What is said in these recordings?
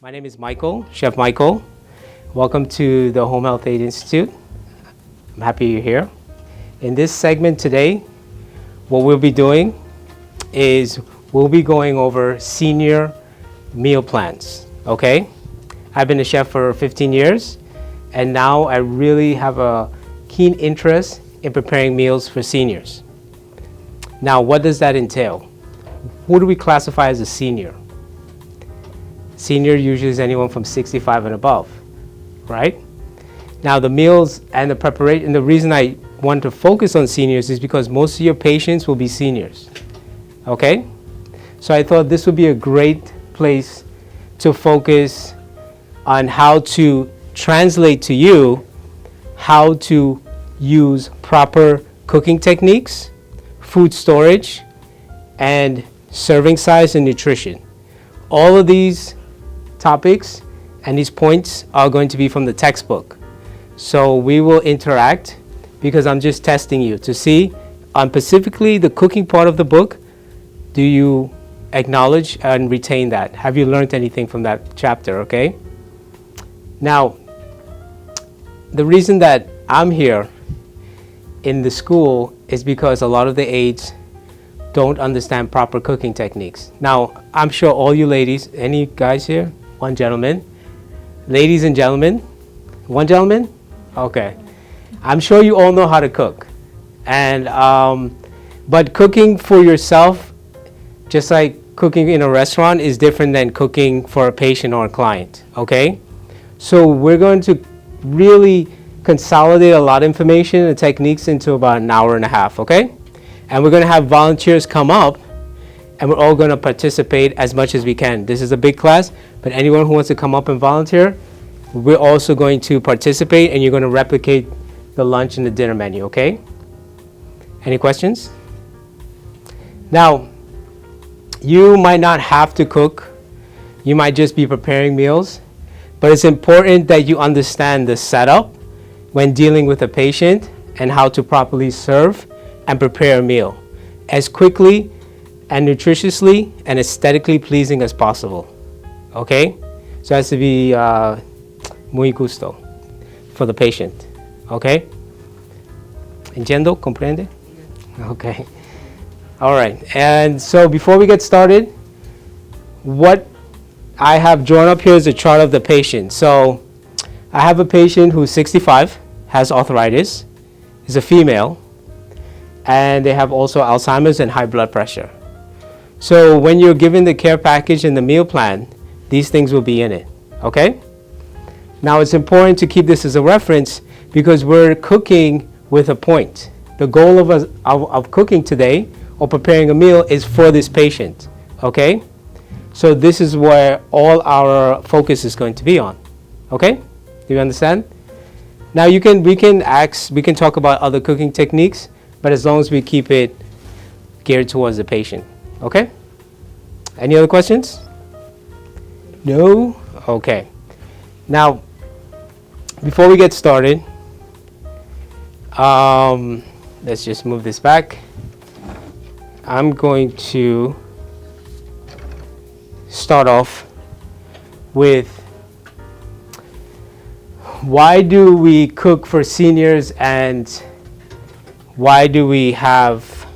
My name is Michael, Chef Michael. Welcome to the Home Health Aid Institute. I'm happy you're here. In this segment today, what we'll be doing is we'll be going over senior meal plans, okay? I've been a chef for 15 years, and now I really have a keen interest in preparing meals for seniors. Now, what does that entail? Who do we classify as a senior? Senior usually is anyone from 65 and above, right? Now, the meals and the preparation, the reason I want to focus on seniors is because most of your patients will be seniors, okay? So I thought this would be a great place to focus on how to translate to you how to use proper cooking techniques, food storage, and serving size and nutrition. All of these topics and these points are going to be from the textbook. So we will interact because I'm just testing you to see on specifically the cooking part of the book, do you acknowledge and retain that? Have you learned anything from that chapter, okay? Now, the reason that I'm here in the school is because a lot of the aides don't understand proper cooking techniques. Now, I'm sure all you ladies, any guys here? One gentleman. Ladies and gentlemen? One gentleman? Okay. I'm sure you all know how to cook. And, but cooking for yourself, just like cooking in a restaurant, is different than cooking for a patient or a client, okay? So we're going to really consolidate a lot of information and techniques into about an hour and a half, okay? And we're going to have volunteers come up, and we're all going to participate as much as we can. This is a big class, but anyone who wants to come up and volunteer, we're also going to participate, and you're going to replicate the lunch and the dinner menu, okay? Any questions? Now, you might not have to cook. You might just be preparing meals, but it's important that you understand the setup when dealing with a patient and how to properly serve and prepare a meal as quickly and nutritiously and aesthetically pleasing as possible, okay? So it has to be muy gusto for the patient, okay? Entiendo? Comprende? Okay. All right, and so before we get started, what I have drawn up here is a chart of the patient. So I have a patient who's 65, has arthritis, is a female, and they have also Alzheimer's and high blood pressure. So when you're given the care package and the meal plan, these things will be in it, okay? Now it's important to keep this as a reference because we're cooking with a point. The goal of cooking today or preparing a meal is for this patient, okay? So this is where all our focus is going to be on, okay? Do you understand? Now we can talk about other cooking techniques, but as long as we keep it geared towards the patient, okay? Any other questions? No? Okay. Now, before we get started, let's just move this back. I'm going to start off with why do we cook for seniors and why do we have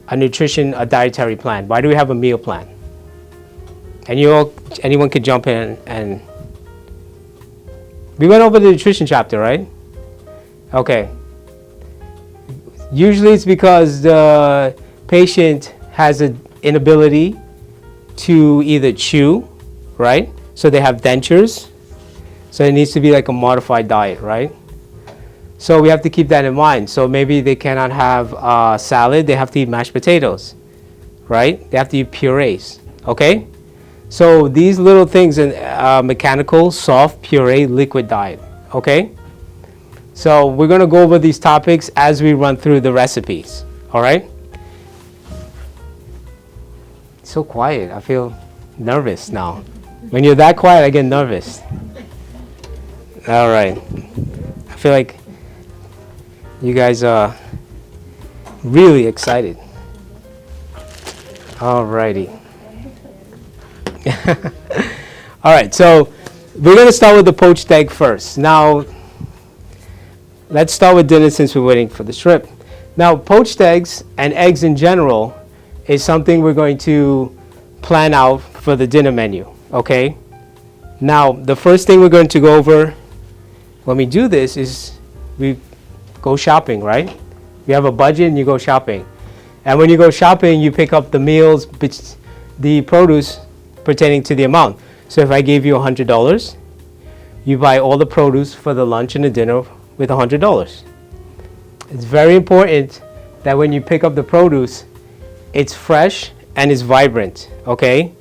a dietary plan? Why do we have a meal plan? And anyone could jump in and we went over the nutrition chapter, right? Okay. Usually it's because the patient has an inability to either chew, right? So they have dentures. So it needs to be like a modified diet, right? So we have to keep that in mind. So maybe they cannot have salad, they have to eat mashed potatoes, right? They have to eat purees, okay? So these little things in mechanical, soft, puree, liquid diet, okay? So we're gonna go over these topics as we run through the recipes, all right? It's so quiet, I feel nervous now. When you're that quiet, I get nervous. All right, I feel like you guys are really excited. All righty. All right, so we're going to start with the poached egg first. Now, let's start with dinner since we're waiting for the shrimp. Now, poached eggs and eggs in general is something we're going to plan out for the dinner menu, okay? Now, the first thing we're going to go over when we do this is we go shopping, right? You have a budget and you go shopping. And when you go shopping, you pick up the meals, the produce pertaining to the amount. So if I gave you $100, you buy all the produce for the lunch and the dinner with $100. It's very important that when you pick up the produce, it's fresh and it's vibrant, okay?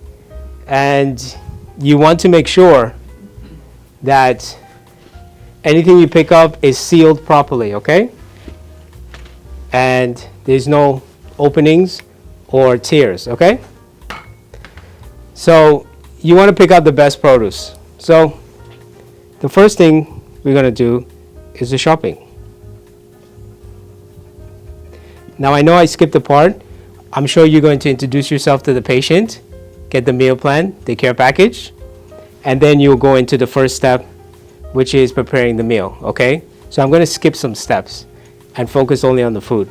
And you want to make sure that anything you pick up is sealed properly, okay? And there's no openings or tears, okay? So you want to pick out the best produce. So the first thing we're going to do is the shopping. Now I know I skipped a part. I'm sure you're going to introduce yourself to the patient, get the meal plan, the care package, and then you'll go into the first step, which is preparing the meal, okay? So I'm going to skip some steps and focus only on the food.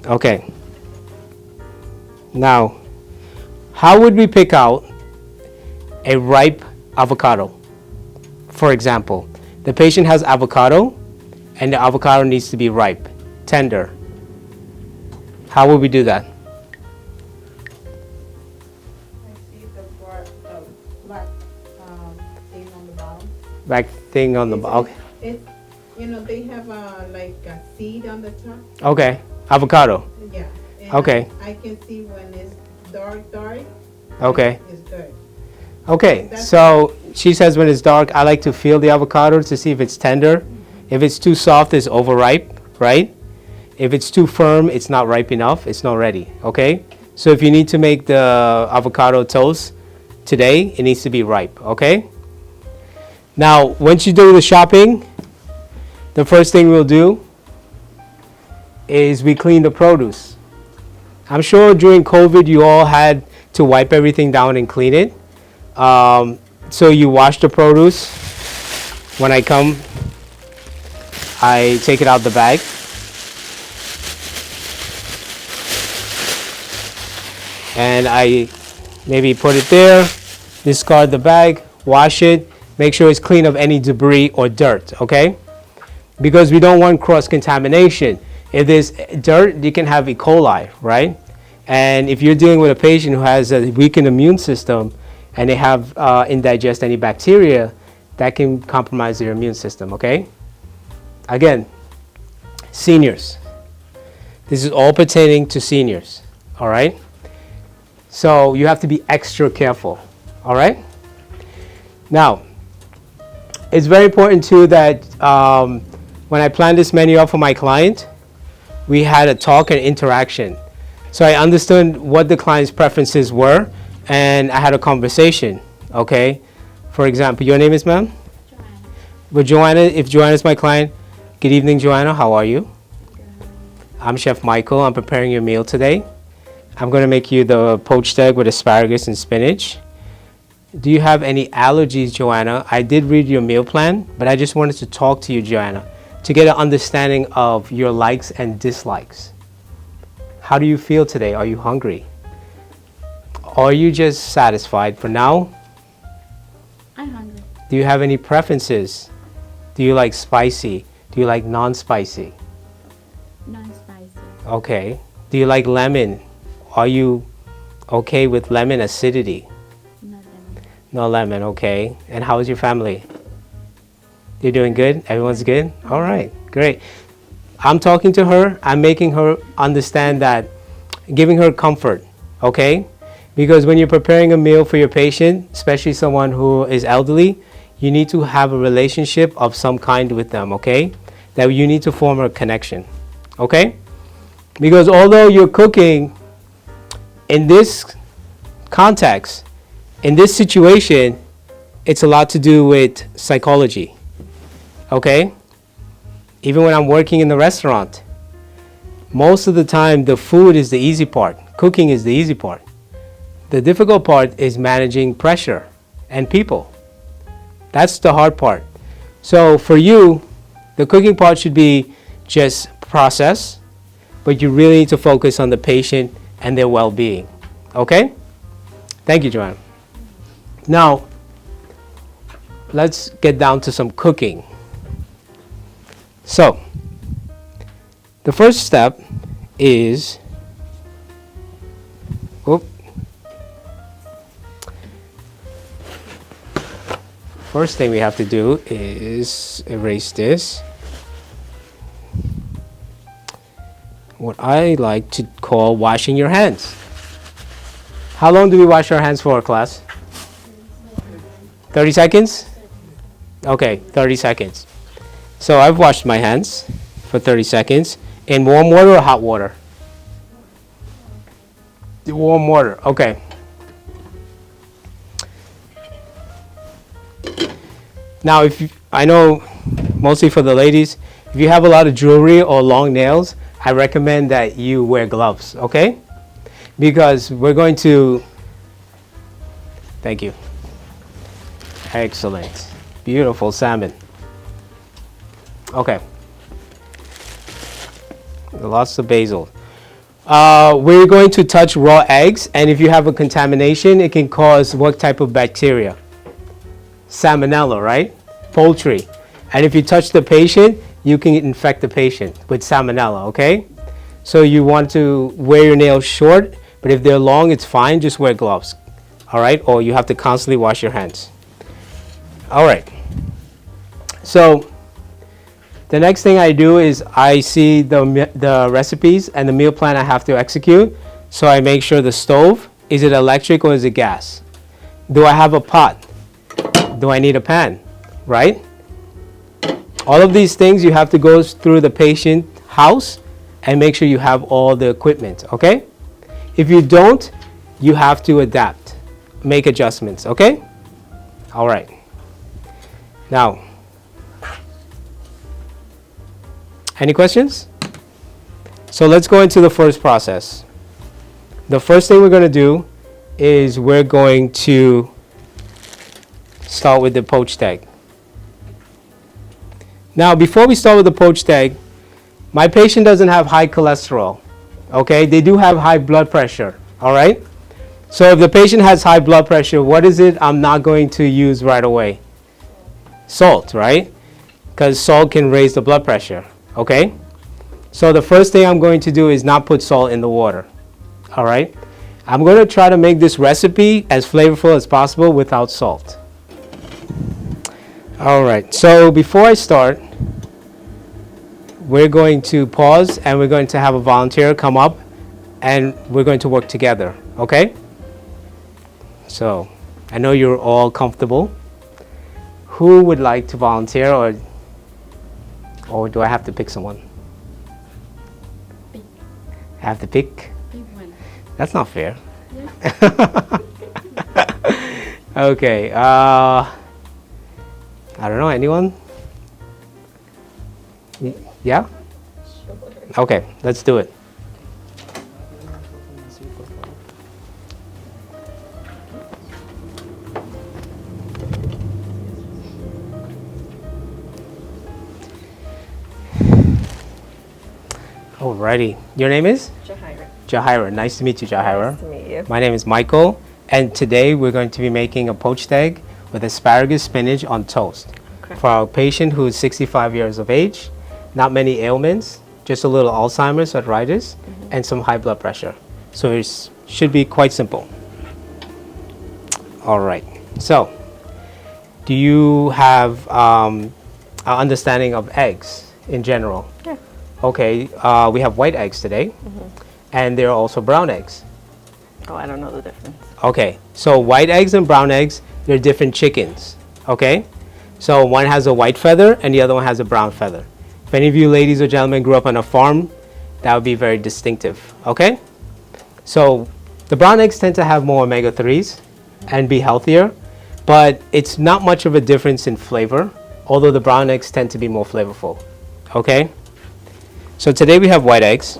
Okay. Now, how would we pick out a ripe avocado? For example, the patient has avocado and the avocado needs to be ripe, tender. How would we do that? I see the black thing on the bottom. Black thing on the bottom. Okay. They have like a seed on the top. Okay. Avocado. Yeah. And Okay. I can see when it's dark. Okay. It's good. Okay. So she says when it's dark, I like to feel the avocado to see if it's tender. If it's too soft, it's overripe, right? If it's too firm, it's not ripe enough. It's not ready, okay? So if you need to make the avocado toast today, it needs to be ripe, okay? Now, once you do the shopping, the first thing we'll do is we clean the produce. I'm sure during COVID, you all had to wipe everything down and clean it. So you wash the produce. When I come, I take it out the bag. And I maybe put it there, discard the bag, wash it, make sure it's clean of any debris or dirt, okay? Because we don't want cross-contamination. If there's dirt, you can have E. coli, right? And if you're dealing with a patient who has a weakened immune system and they have indigest any bacteria, that can compromise their immune system, okay? Again, seniors. This is all pertaining to seniors, all right? So you have to be extra careful, all right? Now, it's very important too that when I planned this menu out for my client, we had a talk and interaction. So I understood what the client's preferences were, and I had a conversation, okay? For example, your name is ma'am? Joanna. But Joanna, if Joanna is my client, good evening, Joanna, how are you? Good. I'm Chef Michael, I'm preparing your meal today. I'm going to make you the poached egg with asparagus and spinach. Do you have any allergies, Joanna? I did read your meal plan, but I just wanted to talk to you, Joanna, to get an understanding of your likes and dislikes. How do you feel today? Are you hungry? Are you just satisfied for now? I'm hungry. Do you have any preferences? Do you like spicy? Do you like non-spicy? Non-spicy. Okay. Do you like lemon? Are you okay with lemon acidity? No lemon. No lemon, okay. And how is your family? You're doing good? Everyone's good? All right, great. I'm talking to her. I'm making her understand that, giving her comfort, okay? Because when you're preparing a meal for your patient, especially someone who is elderly, you need to have a relationship of some kind with them, okay? That you need to form a connection, okay? Because although you're cooking in this context, in this situation, it's a lot to do with psychology, okay? Even when I'm working in the restaurant, most of the time the food is the easy part. Cooking is the easy part. The difficult part is managing pressure and people. That's the hard part. So for you, the cooking part should be just process, but you really need to focus on the patient and their well-being. Okay? Thank you, Joanne. Now, let's get down to some cooking. So, the first step is, first thing we have to do is erase this. What I like to call washing your hands. How long do we wash our hands for, class? 30 seconds? Okay, 30 seconds. So I've washed my hands for 30 seconds in warm water or hot water? Warm water, okay. Now, I know mostly for the ladies, if you have a lot of jewelry or long nails, I recommend that you wear gloves, okay? Because we're going to, thank you. Excellent. Beautiful salmon. Okay. Lots of basil. We're going to touch raw eggs, and if you have a contamination, it can cause what type of bacteria? Salmonella, right? Poultry. And if you touch the patient, you can infect the patient with salmonella, okay? So you want to wear your nails short, but if they're long, it's fine, just wear gloves, all right? Or you have to constantly wash your hands. All right. So the next thing I do is I see the recipes and the meal plan I have to execute. So I make sure the stove, is it electric or is it gas? Do I have a pot? Do I need a pan, right? All of these things you have to go through the patient house and make sure you have all the equipment, okay? If you don't, you have to adapt, make adjustments, okay? All right. Now, any questions? So let's go into the first process. The first thing we're going to do is we're going to start with the poached egg. Now, before we start with the poached egg, my patient doesn't have high cholesterol, okay? They do have high blood pressure, all right? So if the patient has high blood pressure, what is it I'm not going to use right away? Salt, right? Because salt can raise the blood pressure, okay? So the first thing I'm going to do is not put salt in the water, all right? I'm going to try to make this recipe as flavorful as possible without salt. All right, so before I start, we're going to pause and we're going to have a volunteer come up and we're going to work together, okay? So I know you're all comfortable. Who would like to volunteer, or do I have to pick someone? Pick. I have to pick? Pick one. That's not fair. Yes. Okay, I don't know, anyone? Yeah? Okay, let's do it. Alrighty. Your name is? Jahira. Jahira. Nice to meet you, Jahira. Nice to meet you. My name is Michael, and today we're going to be making a poached egg with asparagus spinach on toast. Okay. For our patient who is 65 years of age, not many ailments, just a little Alzheimer's, arthritis, and some high blood pressure. So it should be quite simple. All right. So, do you have an understanding of eggs in general? Yeah. Okay, we have white eggs today, and there are also brown eggs. Oh, I don't know the difference. Okay, so white eggs and brown eggs, they're different chickens, okay? So one has a white feather and the other one has a brown feather. If any of you ladies or gentlemen grew up on a farm, that would be very distinctive, okay? So the brown eggs tend to have more omega-3s and be healthier, but it's not much of a difference in flavor, although the brown eggs tend to be more flavorful, okay? So today we have white eggs,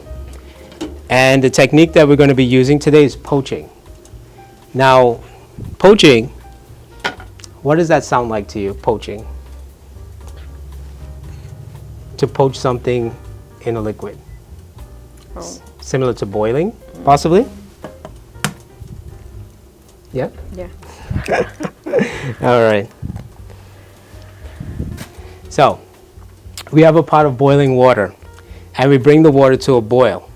and the technique that we're going to be using today is poaching. Now, poaching, what does that sound like to you, poaching? To poach something in a liquid. Oh, Similar to boiling, possibly? Yeah? yeah. All right. So, we have a pot of boiling water, and we bring the water to a boil.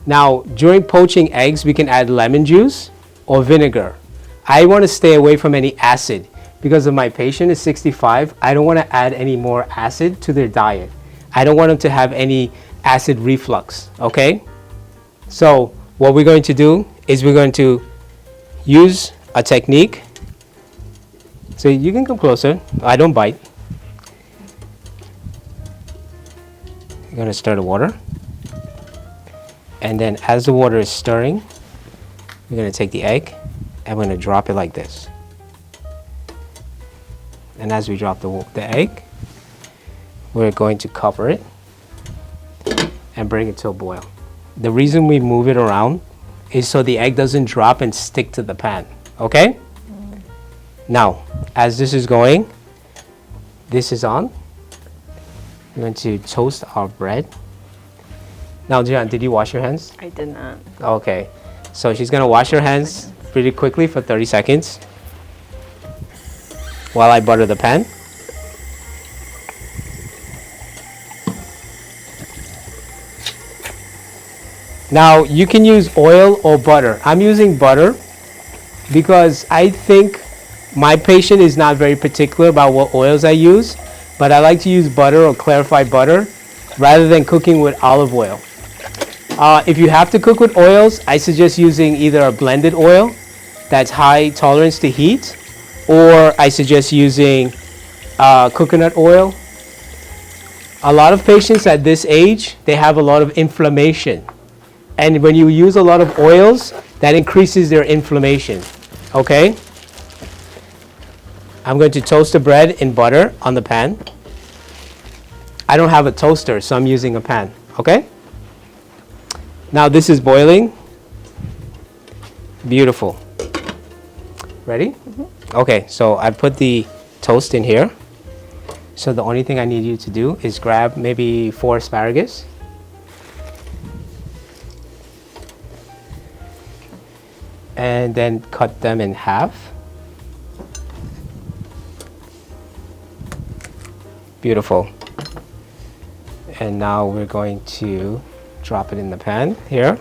Now, during poaching eggs, we can add lemon juice or vinegar. I want to stay away from any acid because if my patient is 65, I don't want to add any more acid to their diet. I don't want them to have any acid reflux, okay? So, what we're going to do is we're going to use a technique. So, you can come closer. I don't bite. You're going to stir the water. And then as the water is stirring, we're going to take the egg and we're going to drop it like this. And as we drop the egg, we're going to cover it and bring it to a boil. The reason we move it around is so the egg doesn't drop and stick to the pan, okay? Now, as this is going, this is on. We're going to toast our bread. Now, Jian, did you wash your hands? I did not. Okay. So she's going to wash her hands pretty quickly for 30 seconds while I butter the pan. Now, you can use oil or butter. I'm using butter because I think my patient is not very particular about what oils I use, but I like to use butter or clarified butter rather than cooking with olive oil. If you have to cook with oils, I suggest using either a blended oil that's high tolerance to heat, or I suggest using coconut oil. A lot of patients at this age, they have a lot of inflammation. And when you use a lot of oils, that increases their inflammation. Okay? I'm going to toast the bread in butter on the pan. I don't have a toaster, so I'm using a pan. Okay? Now this is boiling. Beautiful. Ready? Mm-hmm. Okay, so I put the toast in here. So the only thing I need you to do is grab maybe 4 asparagus. And then cut them in half. Beautiful. And now we're going to drop it in the pan here.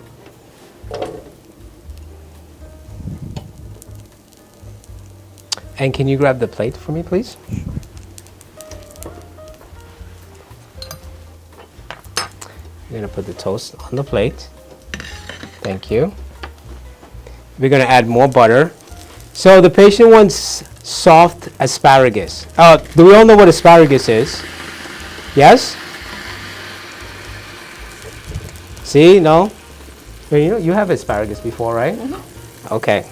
And can you grab the plate for me, please? I'm going to put the toast on the plate. Thank you. We're going to add more butter. So the patient wants soft asparagus. Do we all know what asparagus is? Yes? See? No? Well, you have asparagus before, right? Mm-hmm. Okay.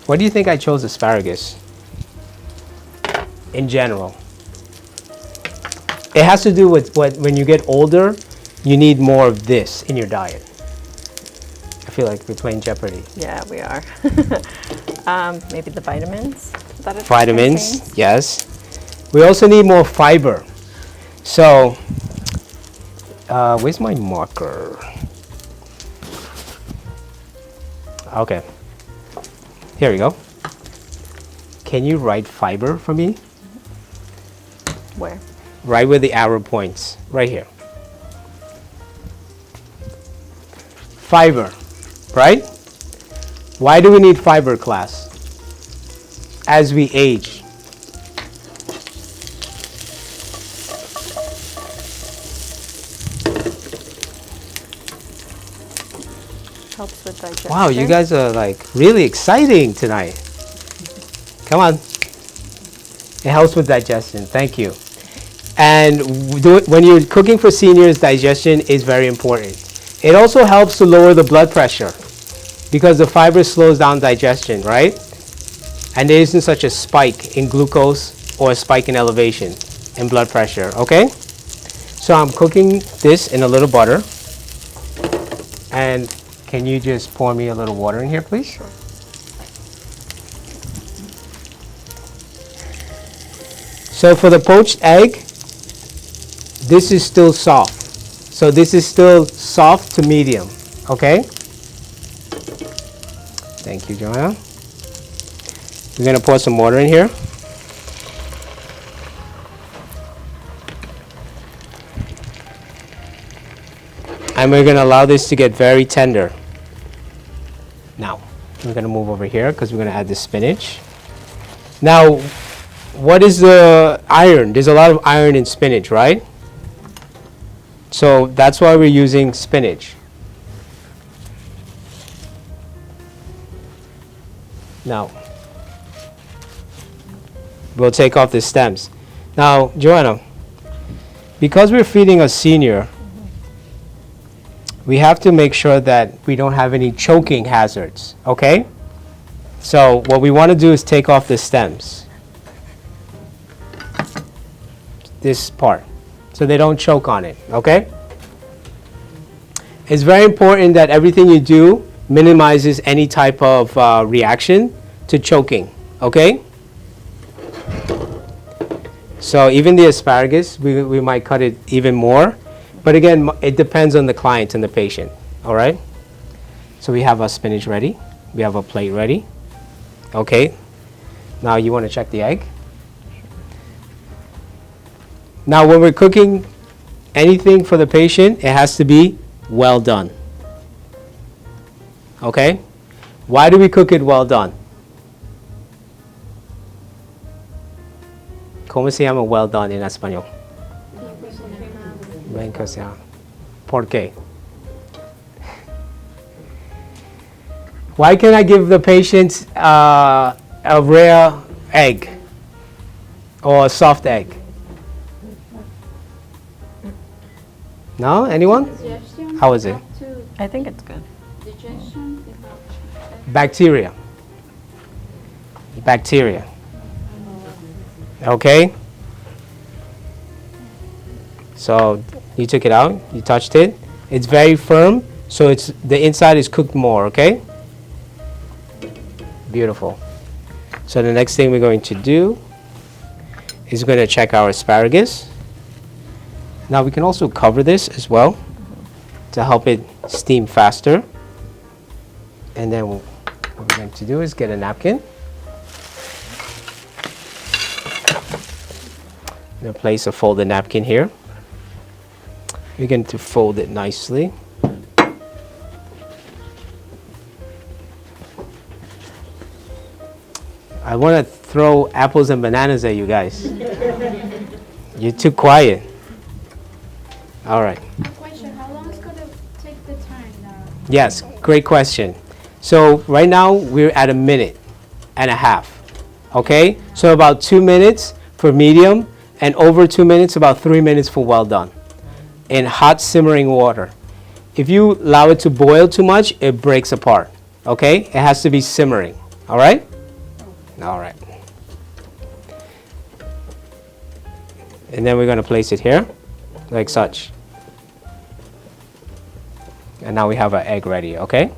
Why do you think I chose asparagus? In general. It has to do with when you get older, you need more of this in your diet. I feel like we're playing Jeopardy. Yeah, we are. Maybe the vitamins? Is that it? Vitamins, Contains? yes. We also need more fiber. So, where's my marker? Okay. Here we go. Can you write fiber for me? Where? Right where the arrow points. Right here. Fiber, right? Why do we need fiber, class? As we age. Helps with digestion. Wow, you guys are like really exciting tonight. Come on. It helps with digestion. Thank you. And when you're cooking for seniors, digestion is very important. It also helps to lower the blood pressure because the fiber slows down digestion, right? And there isn't such a spike in glucose or a spike in elevation in blood pressure, okay? So I'm cooking this in a little butter. And can you just pour me a little water in here, please? Sure. So for the poached egg, this is still soft. So this is still soft to medium, okay? Thank you, Joanna. We're gonna pour some water in here. And we're gonna allow this to get very tender. Now, we're gonna move over here because we're gonna add the spinach. Now, what is the iron? There's a lot of iron in spinach, right? So that's why we're using spinach. Now, we'll take off the stems. Now, Joanna, because we're feeding a senior, we have to make sure that we don't have any choking hazards, okay? So what we want to do is take off the stems. This part, so they don't choke on it, okay? It's very important that everything you do minimizes any type of reaction to choking, okay? So even the asparagus, we might cut it even more. But again, it depends on the client and the patient, all right? So we have our spinach ready. We have a plate ready. Okay. Now you want to check the egg. Now when we're cooking anything for the patient, it has to be well done. Okay? Why do we cook it well done? ¿Cómo se llama well done en español? Bien cocinado. ¿Por qué? Why can't I give the patient a rare egg or a soft egg? No? Anyone? Digestion. How is it? Up to I think it's good. digestion. Bacteria. Bacteria. Okay? So you took it out, you touched it. It's very firm, so it's the inside is cooked more, okay? Beautiful. So the next thing we're going to do is we're going to check our asparagus. Now we can also cover this as well to help it steam faster. And then what we're going to do is get a napkin. I'm going to place a folded napkin here. We're going to fold it nicely. I want to throw apples and bananas at you guys. You're too quiet. All right. Question: how long is going to take the time now? Yes, great question. So right now we're at 1.5 minutes. Okay? So about 2 minutes for medium and over 2 minutes, about 3 minutes for well done. In hot simmering water. If you allow it to boil too much, it breaks apart. Okay? It has to be simmering. All right? All right. And then we're going to place it here, like such. And now we have our egg ready, okay?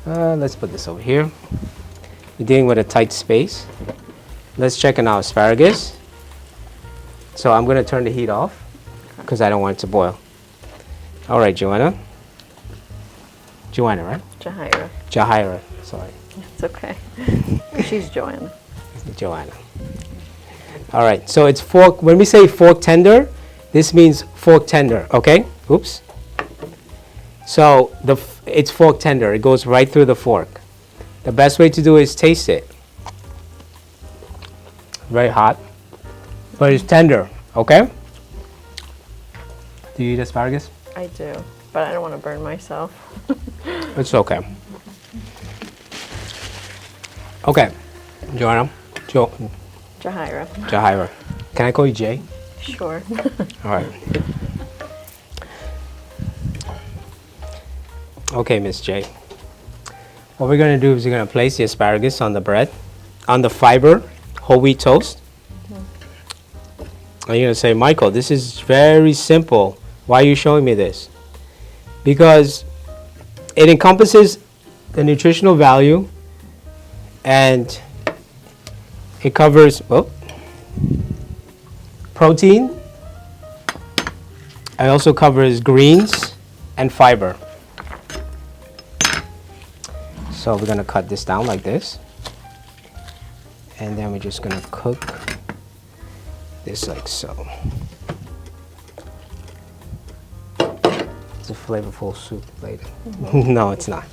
Let's put this over here. We're dealing with a tight space. Let's check on our asparagus. So I'm going to turn the heat off because I don't want it to boil. All right, Joanna. Joanna, right? Jahira. Jahira, sorry. It's okay. She's Joanna. Joanna. All right, so it's fork. When we say fork tender, this means fork tender, okay? Oops. So it's fork tender. It goes right through the fork. The best way to do it is taste it. Very hot, but it's tender, okay? Do you eat asparagus? I do, but I don't want to burn myself. It's okay. Okay, Joanna, Jahira. Jahira. Can I call you Jay? Sure. All right. Okay, Miss J. What we're going to do is we're going to place the asparagus on the bread, on the fiber, whole wheat toast. And you're going to say, Michael, this is very simple. Why are you showing me this? Because it encompasses the nutritional value, and it covers protein. It also covers greens and fiber. So we're going to cut this down like this. And then we're just going to cook this like so. It's a flavorful soup later. No, it's not.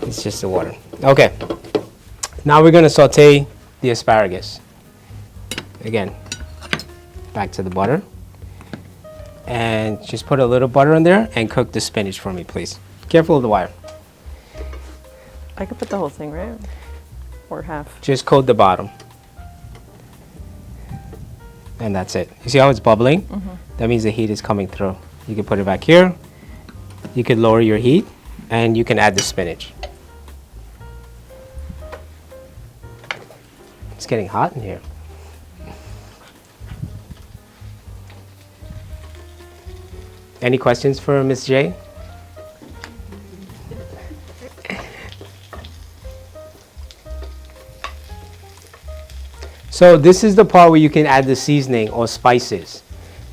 It's just the water. Okay. Now we're going to saute the asparagus. Again, back to the butter. And just put a little butter in there and cook the spinach for me, please. Careful of the wire. I could put the whole thing, right? Or half. Just coat the bottom. And that's it. You see how it's bubbling? That means the heat is coming through. You can put it back here. You can lower your heat, and you can add the spinach. It's getting hot in here. Any questions for Ms. J? So this is the part where you can add the seasoning or spices.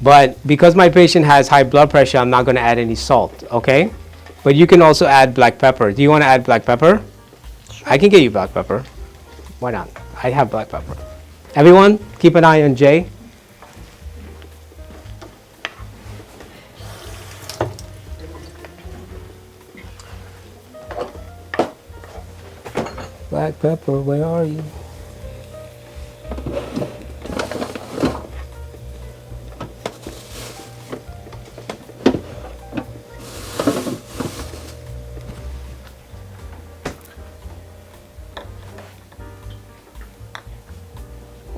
But because my patient has high blood pressure, I'm not going to add any salt, okay? But you can also add black pepper. Do you want to add black pepper? Sure. I can get you black pepper. Why not? I have black pepper. Everyone, keep an eye on Jay. Black pepper, where are you?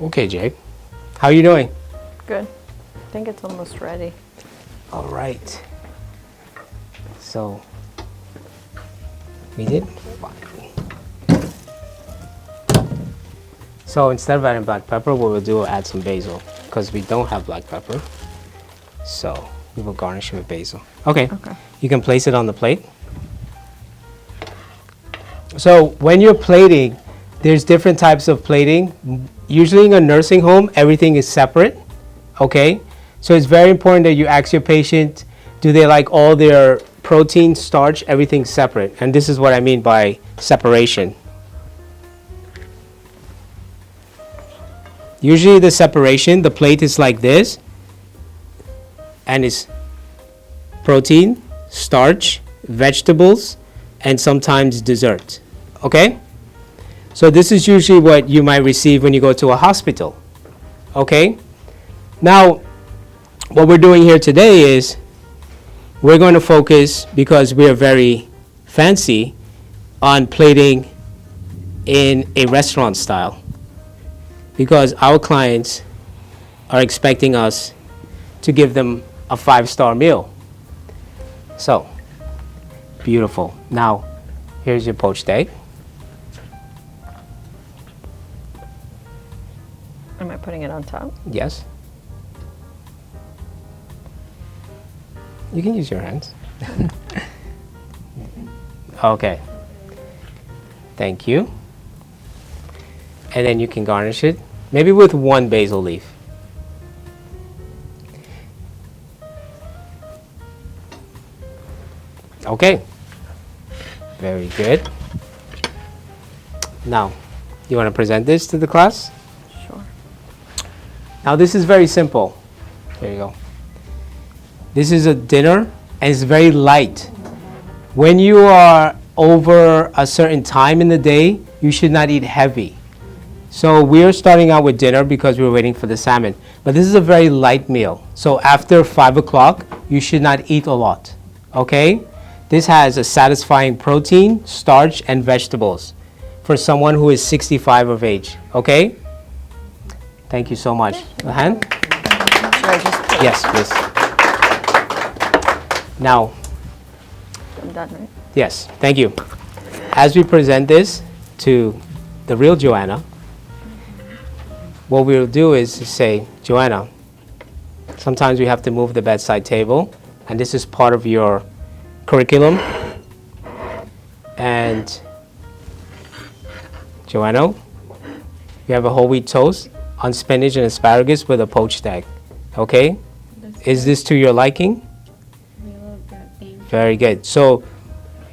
Okay, Jay. How are you doing? Good. I think it's almost ready. All right. So, we did fine. So instead of adding black pepper, what we'll do is add some basil because we don't have black pepper. So we will garnish it with basil. Okay. You can place it on the plate. So when you're plating, there's different types of plating. Usually in a nursing home, everything is separate. Okay. So it's very important that you ask your patient, do they like all their protein, starch, everything separate? And this is what I mean by separation. Usually the separation, the plate is like this, and it's protein, starch, vegetables, and sometimes dessert. Okay? So this is usually what you might receive when you go to a hospital. Okay? Now, what we're doing here today is we're going to focus, because we are very fancy, on plating in a restaurant style. Because our clients are expecting us to give them a 5-star meal. So, beautiful. Now, here's your poached egg. Am I putting it on top? Yes. You can use your hands. Okay. Thank you. And then you can garnish it, maybe with 1 basil leaf. Okay. Very good. Now, you want to present this to the class? Sure. Now, this is very simple. There you go. This is a dinner, and it's very light. When you are over a certain time in the day, you should not eat heavy. So we're starting out with dinner because we're waiting for the salmon. But this is a very light meal. So after 5 o'clock, you should not eat a lot. Okay? This has a satisfying protein, starch, and vegetables for someone who is 65 of age. Okay? Thank you so much. A hand? Should I just put Yes, please. Now, I'm done, right? yes, thank you. As we present this to the real Joanna, what we'll do is to say, Joanna, sometimes we have to move the bedside table, and this is part of your curriculum. And Joanna, you have a whole wheat toast on spinach and asparagus with a poached egg. Okay? Is this to your liking? Very good. So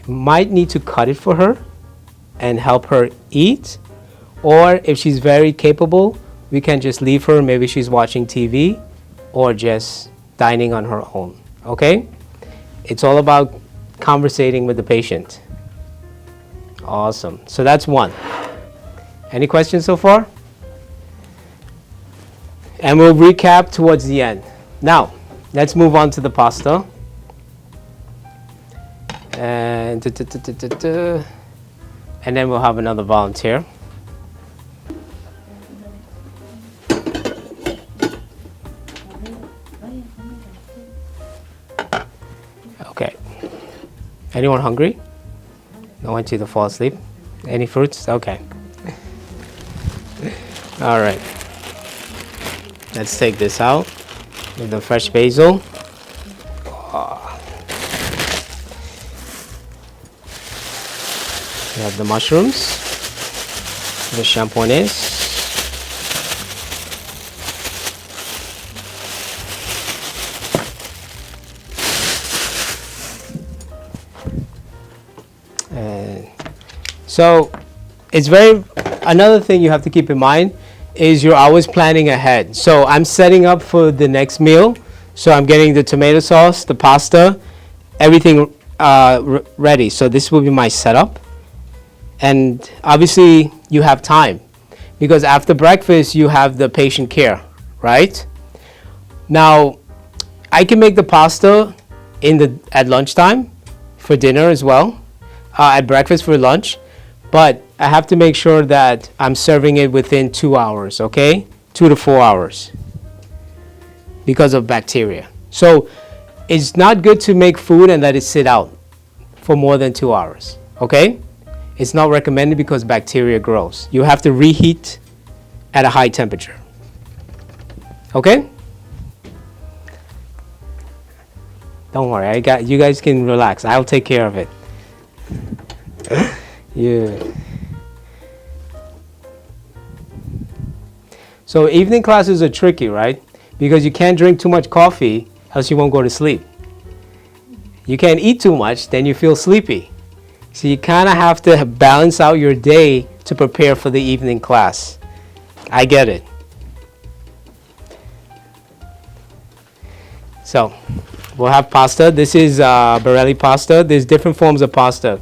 you might need to cut it for her and help her eat. Or if she's very capable, we can just leave her. Maybe she's watching TV or just dining on her own. Okay? It's all about conversating with the patient. Awesome. So that's one. Any questions so far? And we'll recap towards the end. Now, let's move on to the pasta. And then we'll have another volunteer. Okay. Anyone hungry? I want you to fall asleep. Any fruits? Okay. All right. Let's take this out with the fresh basil. We have the mushrooms, the champignons, and so it's another thing you have to keep in mind is you're always planning ahead. So I'm setting up for the next meal. So I'm getting the tomato sauce, the pasta, everything ready. So this will be my setup. And obviously you have time because after breakfast you have the patient care, right? Now I can make the pasta at lunchtime for dinner as well, at breakfast for lunch, but I have to make sure that I'm serving it within 2 hours, okay? 2 to 4 hours because of bacteria. So it's not good to make food and let it sit out for more than 2 hours, okay? It's not recommended because bacteria grows. You have to reheat at a high temperature. Okay? Don't worry, you guys can relax. I'll take care of it. Yeah. So evening classes are tricky, right? Because you can't drink too much coffee, else you won't go to sleep. You can't eat too much, then you feel sleepy. So you kind of have to balance out your day to prepare for the evening class. I get it. So we'll have pasta. This is Barelli pasta. There's different forms of pasta.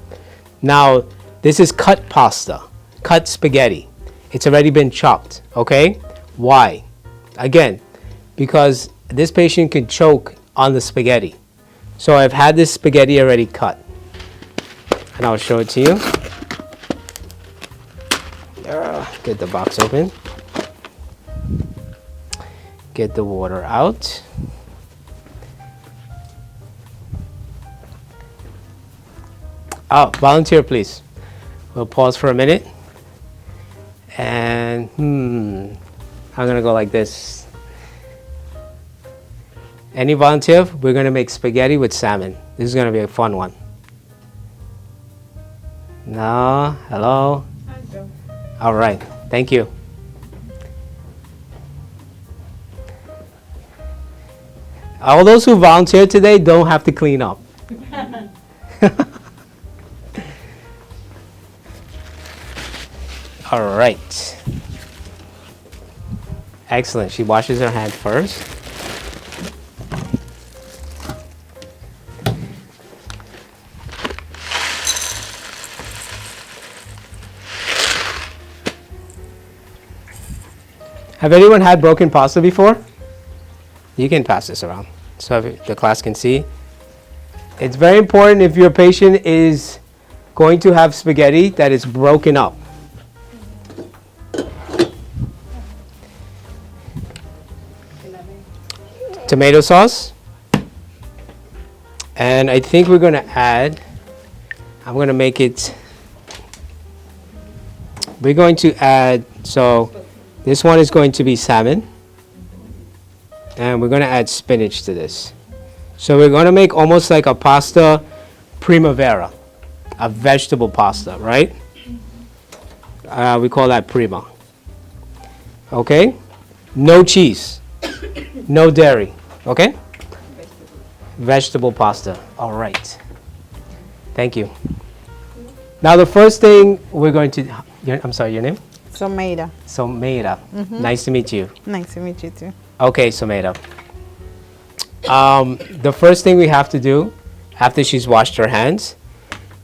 Now, this is cut pasta, cut spaghetti. It's already been chopped, okay? Why? Again, because this patient can choke on the spaghetti. So I've had this spaghetti already cut. And I'll show it to you. Get the box open. Get the water out. Oh, volunteer, please. We'll pause for a minute. And I'm gonna go like this. Any volunteer? We're gonna make spaghetti with salmon. This is gonna be a fun one. No? Hello? All right. Thank you. All those who volunteered today don't have to clean up. All right. Excellent. She washes her hand first. Have anyone had broken pasta before? You can pass this around so the class can see. It's very important if your patient is going to have spaghetti that is broken up. Tomato sauce. And I think we're going to add, I'm going to make it, we're going to add, so this one is going to be salmon. And we're going to add spinach to this. So we're going to make almost like a pasta primavera, a vegetable pasta, right? We call that prima. Okay? No cheese, no dairy, okay? Vegetable pasta, all right. Thank you. Now the first thing we're going to, I'm sorry, your name? Someida. Someida. Nice to meet you. Nice to meet you too. Okay, Someida. The first thing we have to do after she's washed her hands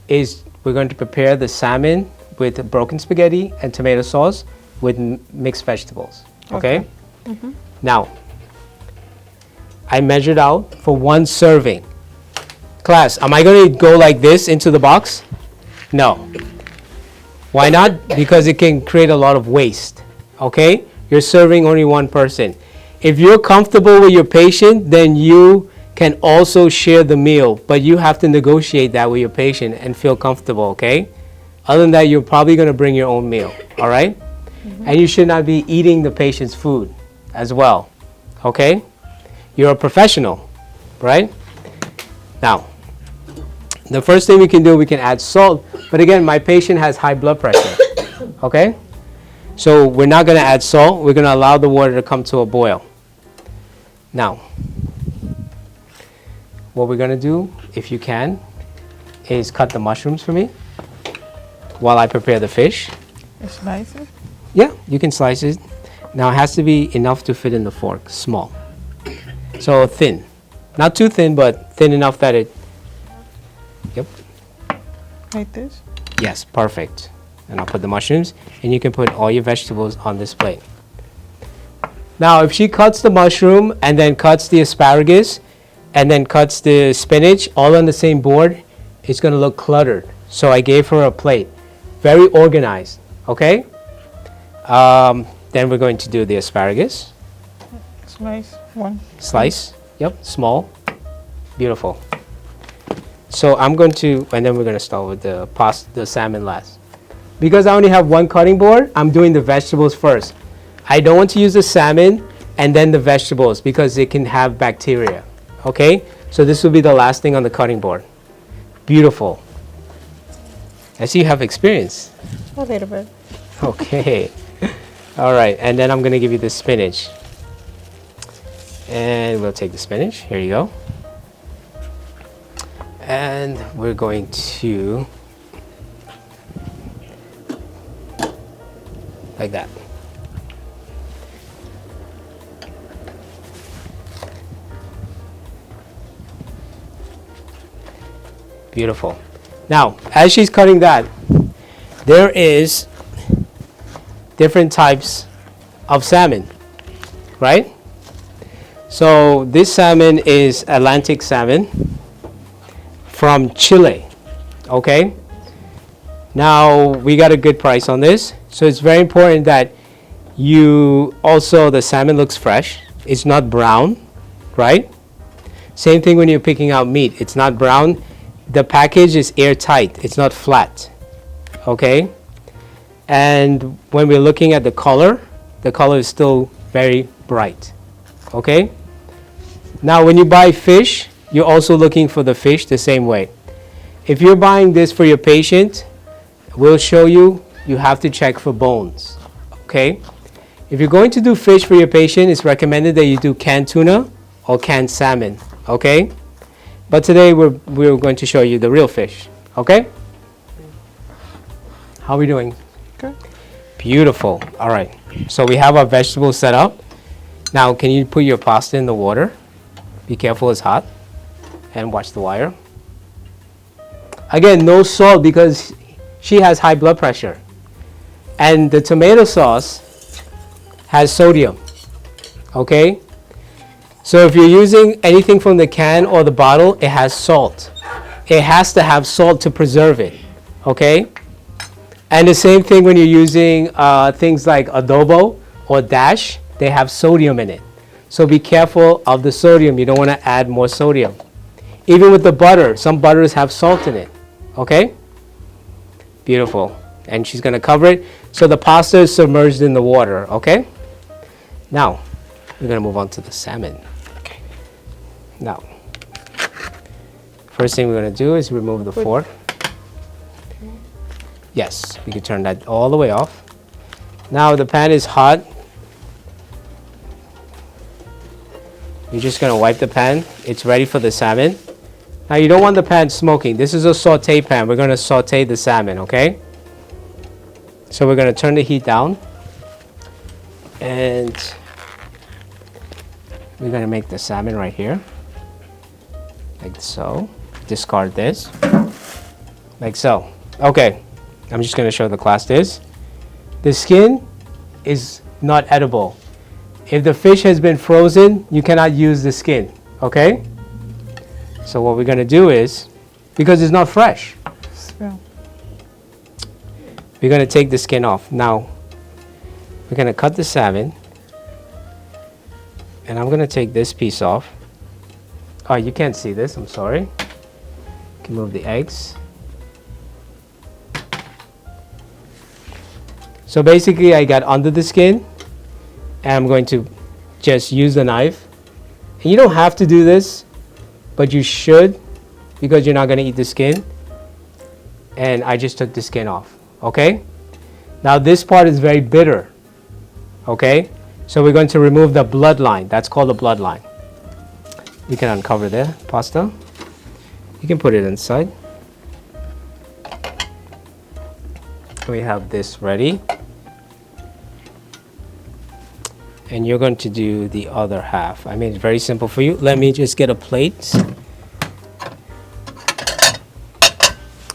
is we're going to prepare the salmon with broken spaghetti and tomato sauce with mixed vegetables. Okay? Now, I measured out for 1 serving. Class, am I going to go like this into the box? No. Why not? Because it can create a lot of waste. Okay? You're serving only 1 person. If you're comfortable with your patient, then you can also share the meal, but you have to negotiate that with your patient and feel comfortable, okay? Other than that, you're probably going to bring your own meal, all right? And you should not be eating the patient's food as well, okay? You're a professional, right? Now, the first thing we can do, we can add salt, but again, my patient has high blood pressure, okay? So we're not going to add salt. We're going to allow the water to come to a boil. Now, what we're going to do, if you can, is cut the mushrooms for me while I prepare the fish. Slice it? Yeah, you can slice it. Now it has to be enough to fit in the fork, small. So thin. Not too thin, but thin enough that it, yep. Like this? Yes, perfect. And I'll put the mushrooms, and you can put all your vegetables on this plate. Now, if she cuts the mushroom and then cuts the asparagus and then cuts the spinach all on the same board, it's going to look cluttered. So I gave her a plate. Very organized, okay? Then we're going to do the asparagus. Slice 1. Slice, yep, small, beautiful. So I'm going to, and then we're going to start with the salmon last. Because I only have 1 cutting board, I'm doing the vegetables first. I don't want to use the salmon and then the vegetables because it can have bacteria, okay? So this will be the last thing on the cutting board. Beautiful. I see you have experience. A little bit. Okay. All right, and then I'm going to give you the spinach. And we'll take the spinach. Here you go. And we're going to, like that. Beautiful. Now, as she's cutting that, there is different types of salmon, right? So this salmon is Atlantic salmon from Chile, okay? Now, we got a good price on this, so it's very important that you also, the salmon looks fresh. It's not brown, right? Same thing when you're picking out meat. It's not brown. The package is airtight. It's not flat, okay? And when we're looking at the color is still very bright, okay? Now, when you buy fish, you're also looking for the fish the same way. If you're buying this for your patient, we'll show you, you have to check for bones, okay? If you're going to do fish for your patient, it's recommended that you do canned tuna or canned salmon, okay? But today we're going to show you the real fish, okay? How are we doing? Good. Beautiful. All right. So we have our vegetables set up. Now, can you put your pasta in the water? Be careful, it's hot. And watch the wire. Again, no salt because she has high blood pressure. And the tomato sauce has sodium, okay? So if you're using anything from the can or the bottle, it has salt. It has to have salt to preserve it, okay? And the same thing when you're using things like adobo or dash, they have sodium in it. So be careful of the sodium. You don't want to add more sodium. Even with the butter, some butters have salt in it, okay? Beautiful. And she's going to cover it. So the pasta is submerged in the water, okay? Now, we're going to move on to the salmon. Okay. Now, First thing we're going to do is remove the fork. Yes, we can turn that all the way off. Now the pan is hot. You're just going to wipe the pan. It's ready for the salmon. Now you don't want the pan smoking. This is a saute pan. We're going to saute the salmon, okay? So we're going to turn the heat down. And we're going to make the salmon right here. Like so. Discard this. Like so. Okay. I'm just going to show the class this. The skin is not edible. If the fish has been frozen, you cannot use the skin, okay? So what we're going to do is, because it's not fresh, we're going to take the skin off. Now, we're going to cut the salmon, and I'm going to take this piece off. Oh, you can't see this, I'm sorry. You can move the eggs. So basically, I got under the skin, and I'm going to just use the knife. And you don't have to do this, but you should, because you're not going to eat the skin. And I just took the skin off, okay? Now this part is very bitter, okay? So we're going to remove the bloodline. That's called the bloodline. You can uncover the pasta. You can put it inside. We have this ready. And you're going to do the other half. I mean, it's very simple for you. Let me just get a plate.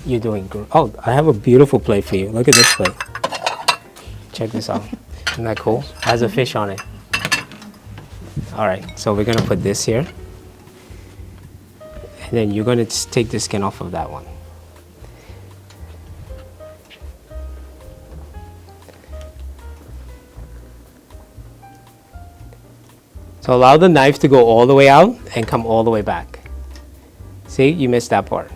You're doing good. Oh, I have a beautiful plate for you. Look at this plate. Check this out. Isn't that cool? It has a fish on it. All right, so we're going to put this here. And then you're going to take the skin off of that one. So allow the knife to go all the way out and come all the way back. See, you missed that part.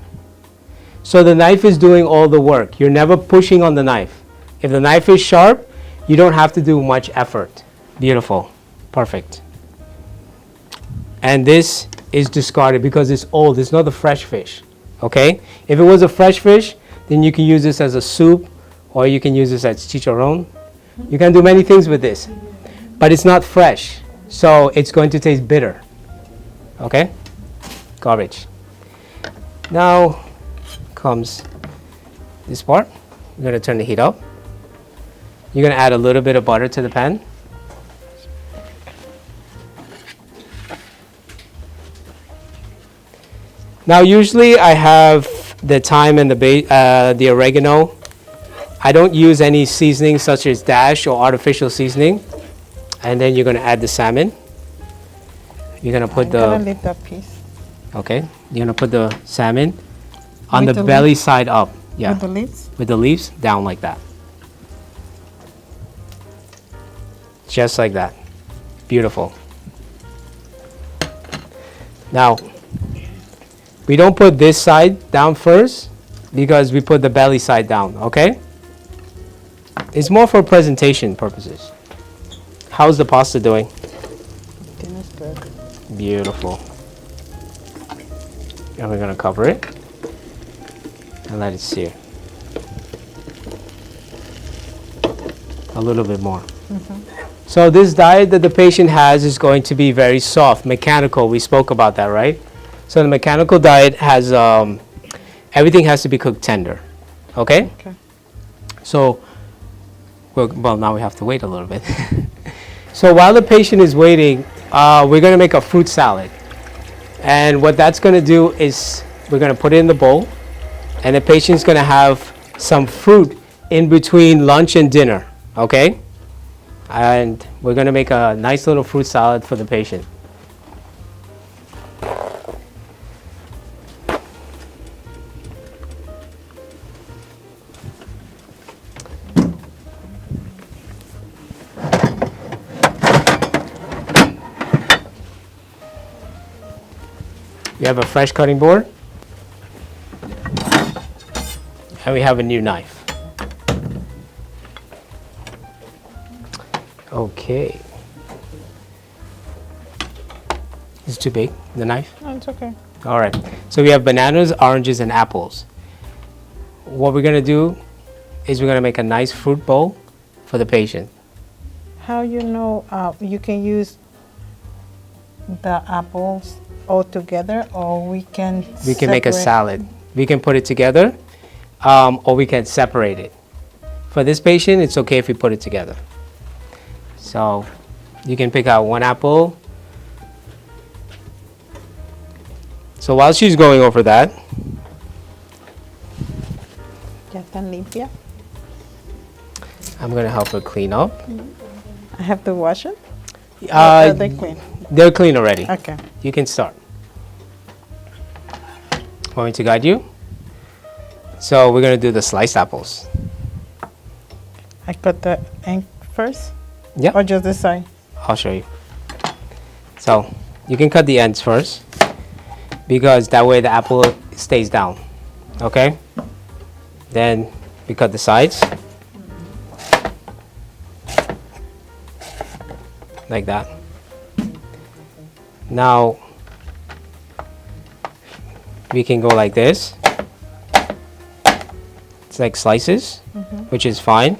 So the knife is doing all the work. You're never pushing on the knife. If the knife is sharp, you don't have to do much effort. Beautiful. Perfect. And this is discarded because it's old. It's not a fresh fish. Okay? If it was a fresh fish, then you can use this as a soup, or you can use this as chicharron. You can do many things with this. But it's not fresh. So it's going to taste bitter. Okay? Garbage. Now comes this part. We're going to turn the heat up. You're going to add a little bit of butter to the pan. Now usually I have the thyme and the oregano. I don't use any seasoning such as dash or artificial seasoning. And then you're going to add the salmon. You're going to put I'm gonna leave that piece. Okay. You're going to put the salmon on With the the belly side up. Yeah. With the leaves? With the leaves down like that. Just like that. Beautiful. Now, we don't put this side down first because we put the belly side down, okay? It's more for presentation purposes. How's the pasta doing? Dinner's good. Beautiful. And we're going to cover it and let it sear. A little bit more. So this diet that the patient has is going to be very soft, mechanical. We spoke about that, right? So the mechanical diet has, everything has to be cooked tender, okay? Okay. So, well, now we have to wait a little bit. So while the patient is waiting, we're going to make a fruit salad. And what that's going to do is we're going to put it in the bowl, and the patient's going to have some fruit in between lunch and dinner, okay? And we're going to make a nice little fruit salad for the patient. We have a fresh cutting board, and we have a new knife. Okay. Is it too big, the knife? No, it's okay. All right. So we have bananas, oranges, and apples. What we're gonna do is we're gonna make a nice fruit bowl for the patient. How you know you can use the apples all together, or we can Make a separate- salad. We can put it together, or we can separate it. For this patient, it's okay if we put it together. So you can pick out one apple. So while she's going over that, Ya están limpia. I'm gonna help her clean up. I have to wash it. Uh, Or they clean. They're clean already. Okay. You can start. Want me to guide you? So we're gonna do the sliced apples. I cut the end first, Yeah, or just the side. I'll show you. So you can cut the ends first because that way the apple stays down. Okay? Then we cut the sides. Like that. Now we can go like this. It's like slices, which is fine.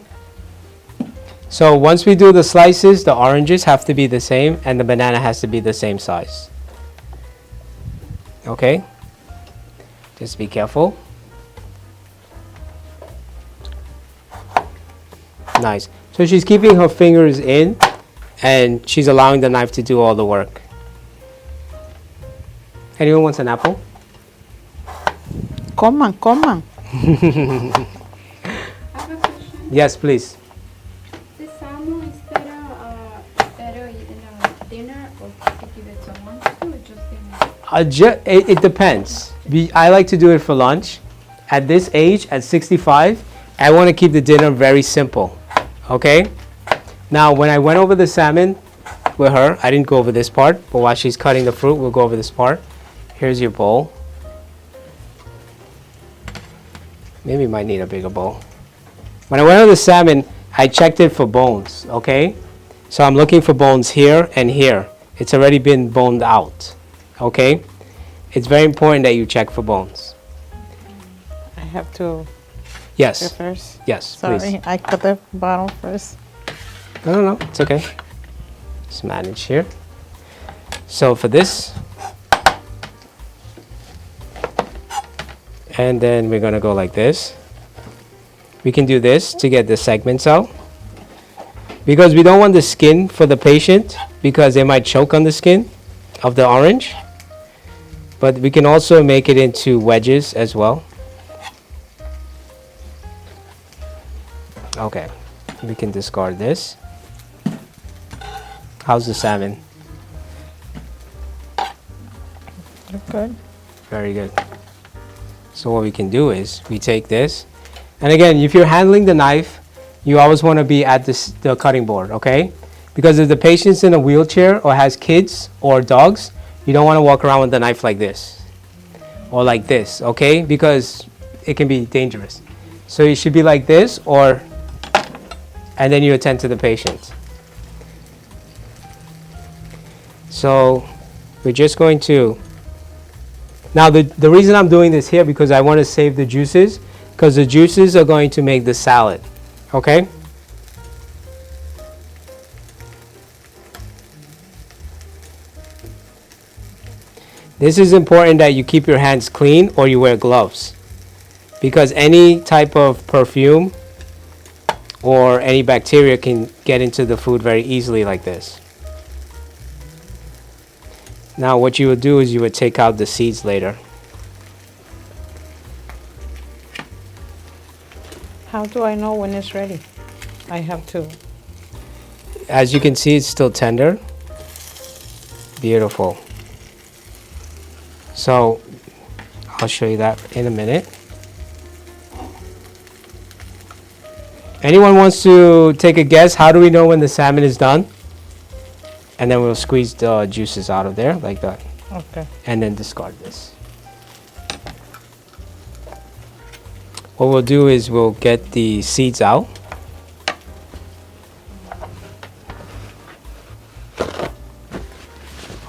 So once we do the slices, the oranges have to be the same and the banana has to be the same size. Okay? Just be careful. Nice. So she's keeping her fingers in and she's allowing the knife to do all the work. Anyone wants an apple? Coman, coman. I have a question. Yes, please. The salmon is better eating a dinner or to give it to lunch too, or just dinner? It depends. I like to do it for lunch. At this age, at 65, I want to keep the dinner very simple. Okay? Now, when I went over the salmon with her, I didn't go over this part, but while she's cutting the fruit, we'll go over this part. Here's your bowl. Maybe you might need a bigger bowl. When I went over the salmon, I checked it for bones, okay? So I'm looking for bones here and here. It's already been boned out, okay? It's very important that you check for bones. I have to go Yes, first. yes, Sorry, please. I cut the bottom first. No, it's okay. Just manage here. So for this, and then we're gonna go like this. We can do this to get the segments out because we don't want the skin for the patient because they might choke on the skin of the orange. But we can also make it into wedges as well. Okay, we can discard this. How's the salmon? Look good. Very good. So what we can do is we take this, and again, if you're handling the knife, you always want to be at the cutting board, okay? Because if the patient's in a wheelchair or has kids or dogs, you don't want to walk around with the knife like this or like this, okay? Because it can be dangerous. So you should be like this, and then you attend to the patient. So we're just going to. Now the reason I'm doing this here because I want to save the juices because the juices are going to make the salad, okay? This is important that you keep your hands clean or you wear gloves because any type of perfume or any bacteria can get into the food very easily like this. Now what you would do is you would take out the seeds later. How do I know when it's ready? I have to. As you can see, it's still tender. Beautiful. So I'll show you that in a minute. Anyone wants to take a guess? How do we know when the salmon is done? And then we'll squeeze the juices out of there like that. Okay. And then discard this. What we'll do is we'll get the seeds out.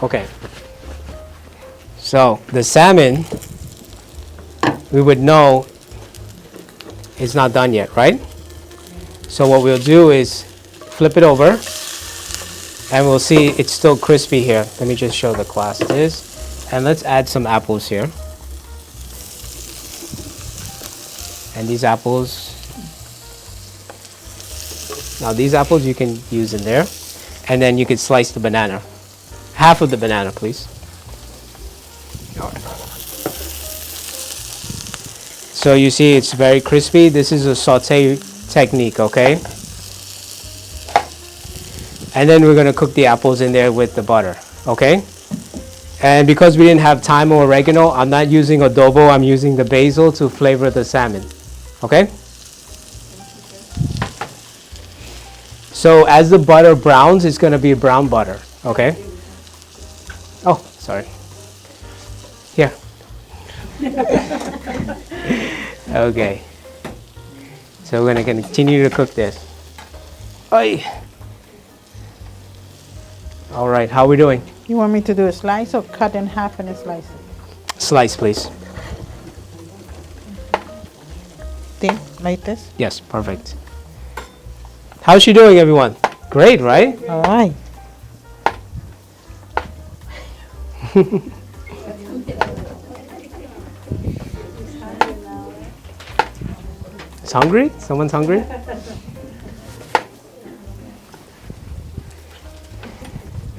Okay. So the salmon, we would know it's not done yet, right? So what we'll do is flip it over and we'll see it's still crispy here. Let me just show the class this. And let's add some apples here. And these apples, now these apples you can use in there. And then you can slice the banana. Half of the banana, please. All right. So you see it's very crispy. This is a saute technique, okay? And then we're gonna cook the apples in there with the butter, okay? And because we didn't have thyme or oregano, I'm not using adobo, I'm using the basil to flavor the salmon, okay? So as the butter browns, it's gonna be brown butter, okay? Oh, sorry. Here. Okay. So we're gonna continue to cook this. Oi. All right, how are we doing? You want me to do a slice or cut in half and a slice? Slice, please. Thin, like this? Yes, perfect. How's she doing, everyone? Great, right? All right. Is hungry? Someone's hungry?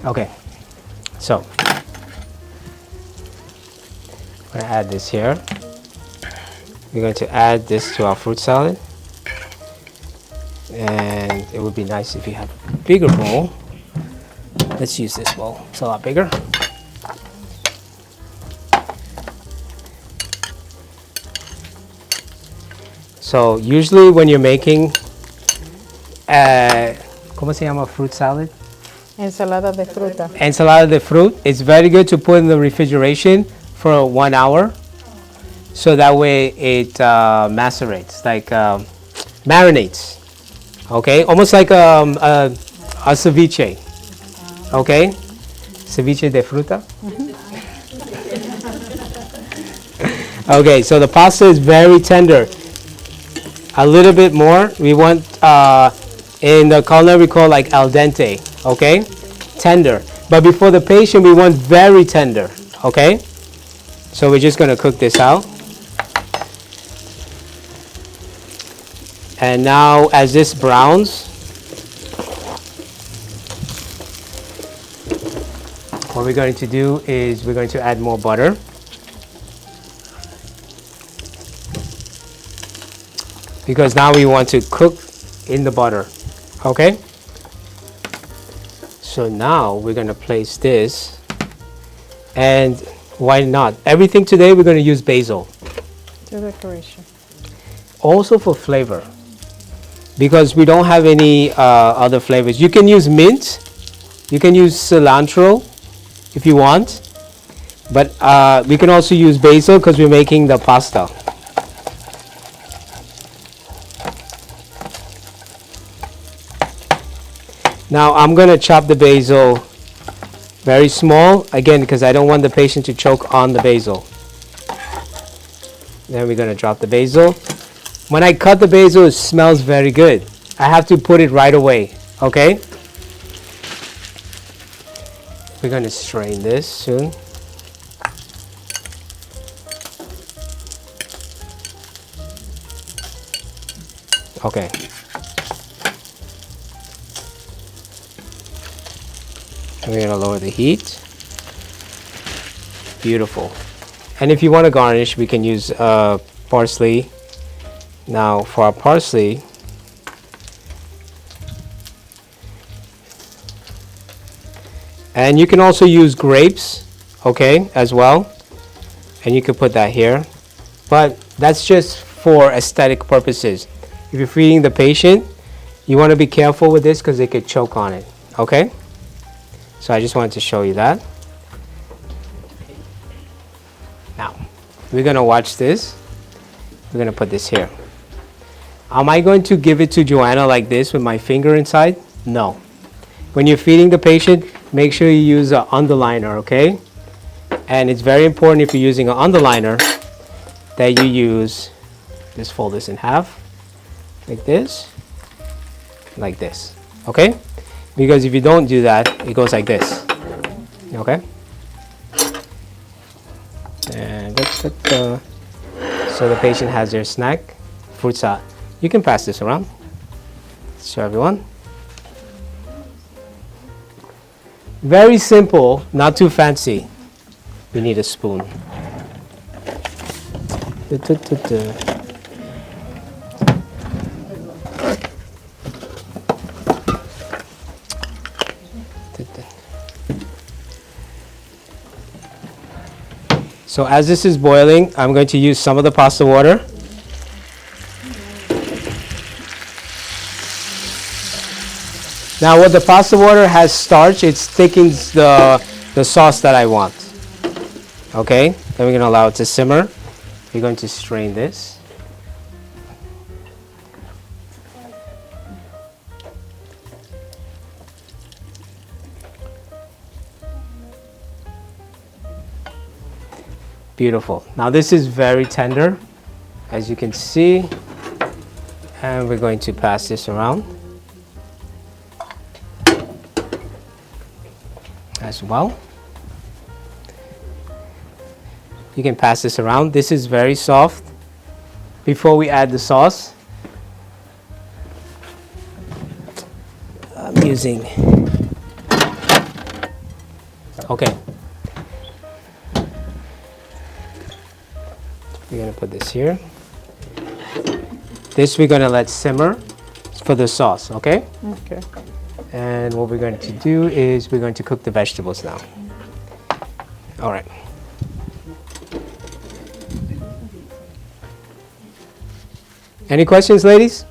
Okay, so we're gonna add this here. We're going to add this to our fruit salad. And it would be nice if you have a bigger bowl. Let's use this bowl, it's a lot bigger. So usually when you're making, ¿cómo se llama fruit salad? Ensalada de fruta. Ensalada de fruit. It's very good to put in the refrigeration for 1 hour. So that way it macerates, like marinates. Okay, almost like a ceviche. Okay, ceviche de fruta. Okay, so the pasta is very tender. A little bit more. We want in the culinary we call like al dente. Okay, tender. But before the patient, we want very tender. Okay, so we're just gonna cook this out. And now, as this browns, what we're going to do is we're going to add more butter. Because now we want to cook in the butter, okay? So now we're going to place this, and why not? Everything today we're going to use basil. To decoration. Also for flavor, because we don't have any other flavors. You can use mint, you can use cilantro if you want, but we can also use basil because we're making the pasta. Now I'm going to chop the basil very small, again, because I don't want the patient to choke on the basil. Then we're going to drop the basil. When I cut the basil, it smells very good. I have to put it right away, okay? We're going to strain this soon. Okay. And we're going to lower the heat. Beautiful. And if you want to garnish, we can use parsley. Now for our parsley, and you can also use grapes, okay, as well. And you can put that here. But that's just for aesthetic purposes. If you're feeding the patient, you want to be careful with this because they could choke on it, okay? So I just wanted to show you that. Now, we're going to watch this. We're going to put this here. Am I going to give it to Joanna like this with my finger inside? No. When you're feeding the patient, make sure you use an underliner, okay? And it's very important if you're using an underliner that you use, just fold this in half, like this, okay? Because if you don't do that, it goes like this, okay? And so the patient has their snack, fruit salad. You can pass this around. Show everyone. Very simple, not too fancy. We need a spoon. So as this is boiling, I'm going to use some of the pasta water. Now what the pasta water has starch, it thickens the sauce that I want. Okay, then we're going to allow it to simmer. We're going to strain this. Beautiful. Now this is very tender, as you can see. And we're going to pass this around as well. You can pass this around. This is very soft. Before we add the sauce, I'm using, okay. We're gonna put this here. This we're gonna let simmer for the sauce, okay? Okay. And what we're going to do is we're going to cook the vegetables now. All right. Any questions, ladies?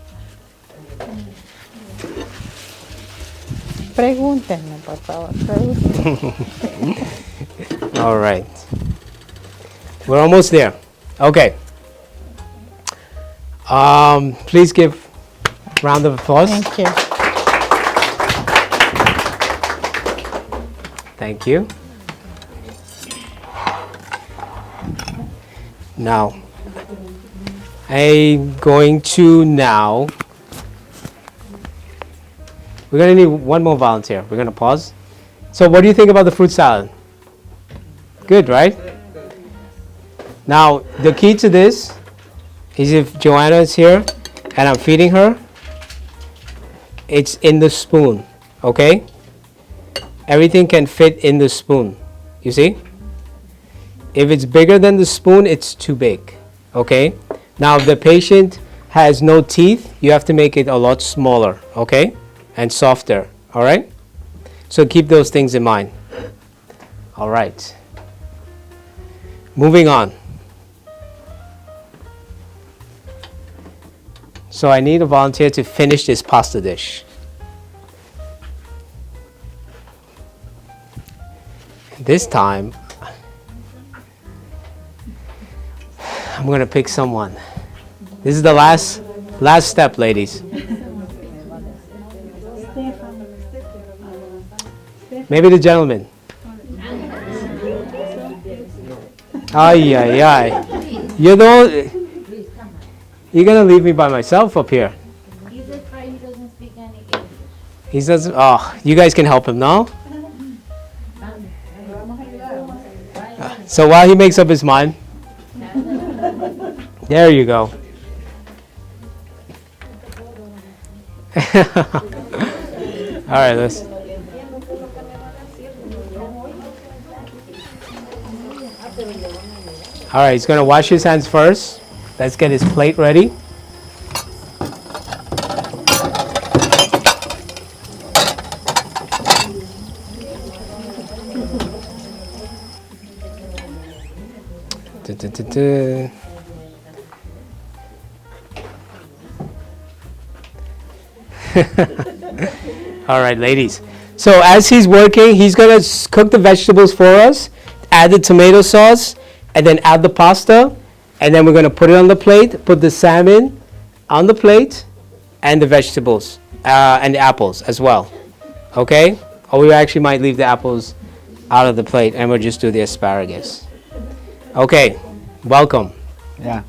Pregúntenme, por favor. Pregúntenme. All right. We're almost there. Okay. Please give a round of applause. Thank you. Thank you. Now, I'm going to now, we're going to need one more volunteer. We're going to pause. So what do you think about the fruit salad? Good, right? Now, the key to this is if Joanna is here and I'm feeding her, it's in the spoon, okay? Everything can fit in the spoon, you see? If it's bigger than the spoon, it's too big, okay? Now, if the patient has no teeth, you have to make it a lot smaller, okay? And softer, all right? So keep those things in mind. All right. Moving on. So I need a volunteer to finish this pasta dish. This time, I'm gonna pick someone. This is the last step, ladies. Maybe the gentleman. Ay, ay, ay. You're gonna leave me by myself up here. He's afraid he doesn't speak any English. He doesn't. Oh, you guys can help him now. So while he makes up his mind, there you go. All right, let's. All right, he's gonna wash his hands first. Let's get his plate ready. All right, ladies. So as he's working, he's gonna cook the vegetables for us, add the tomato sauce, and then add the pasta, and then we're gonna put it on the plate, put the salmon on the plate, and the vegetables, and the apples as well. Okay? Or we actually might leave the apples out of the plate, and we'll just do the asparagus. Okay, welcome. Yeah.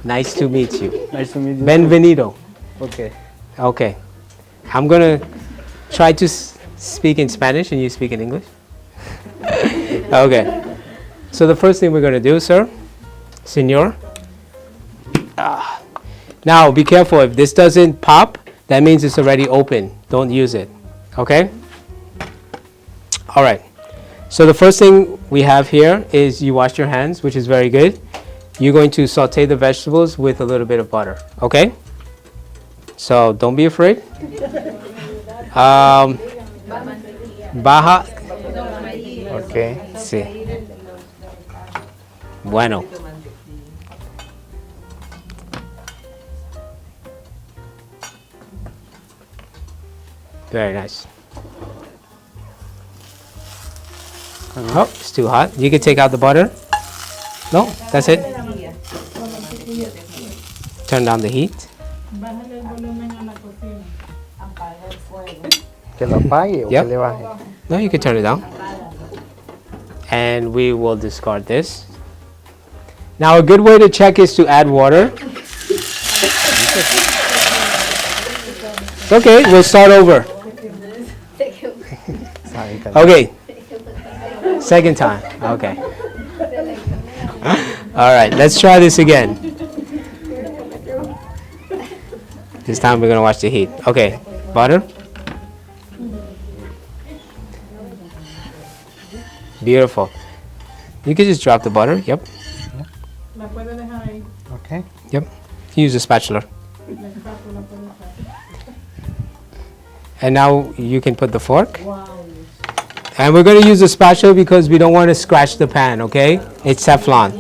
Nice to meet you. Nice to meet you. Benvenido. Okay. Okay. I'm going to try to speak in Spanish and you speak in English. Okay. So the first thing we're going to do, sir, senor. Now, be careful. If this doesn't pop, that means it's already open. Don't use it. Okay? All right. So the first thing we have here is you wash your hands, which is very good. You're going to saute the vegetables with a little bit of butter. Okay? So don't be afraid. Baja. Okay. Sí. Bueno. Very nice. Oh, it's too hot. You can take out the butter. No, that's it. Turn down the heat. ¿Que lo apague o Yep. que le baje? No, you can turn it down. And we will discard this. Now, a good way to check is to add water. Okay, we'll start over. Okay. Second time. Okay. All right, let's try this again. This time we're going to watch the heat. Okay, butter. Beautiful. You can just drop the butter. Yep. Okay. Yep. Use a spatula. And now you can put the fork. And we're going to use a spatula because we don't want to scratch the pan, okay? It's Teflon.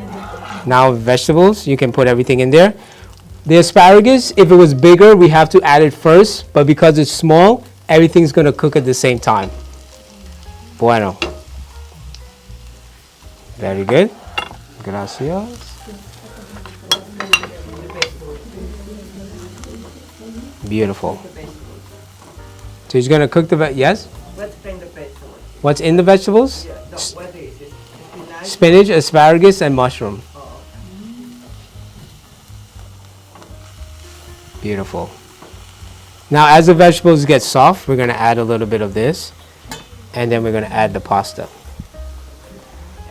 Now vegetables, you can put everything in there. The asparagus, if it was bigger, we have to add it first. But because it's small, everything's going to cook at the same time. Bueno. Very good. Gracias. Beautiful. So he's going to cook the yes? What's in the vegetables? What is it? Spinach, asparagus, and mushroom. Beautiful. Now, as the vegetables get soft, we're going to add a little bit of this, and then we're going to add the pasta.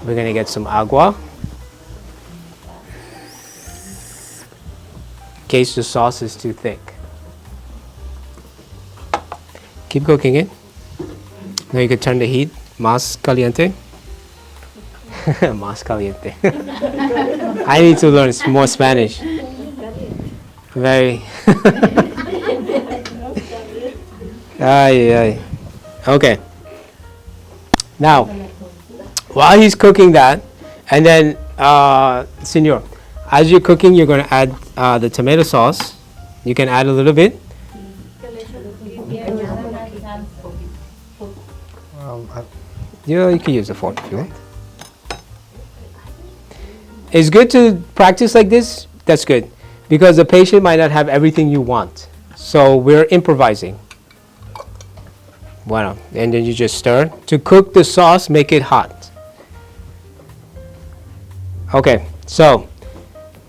We're going to get some agua. In case the sauce is too thick. Keep cooking it. Now you can turn the heat. Más caliente. Más caliente. I need to learn more Spanish. Very. Ay, ay. Okay. Now, while he's cooking that, and then, Senor, as you're cooking, you're going to add the tomato sauce. You can add a little bit. Yeah, you can use a fork if you want. It's good to practice like this. That's good. Because the patient might not have everything you want. So we're improvising. Bueno. And then you just stir. To cook the sauce, make it hot. Okay. So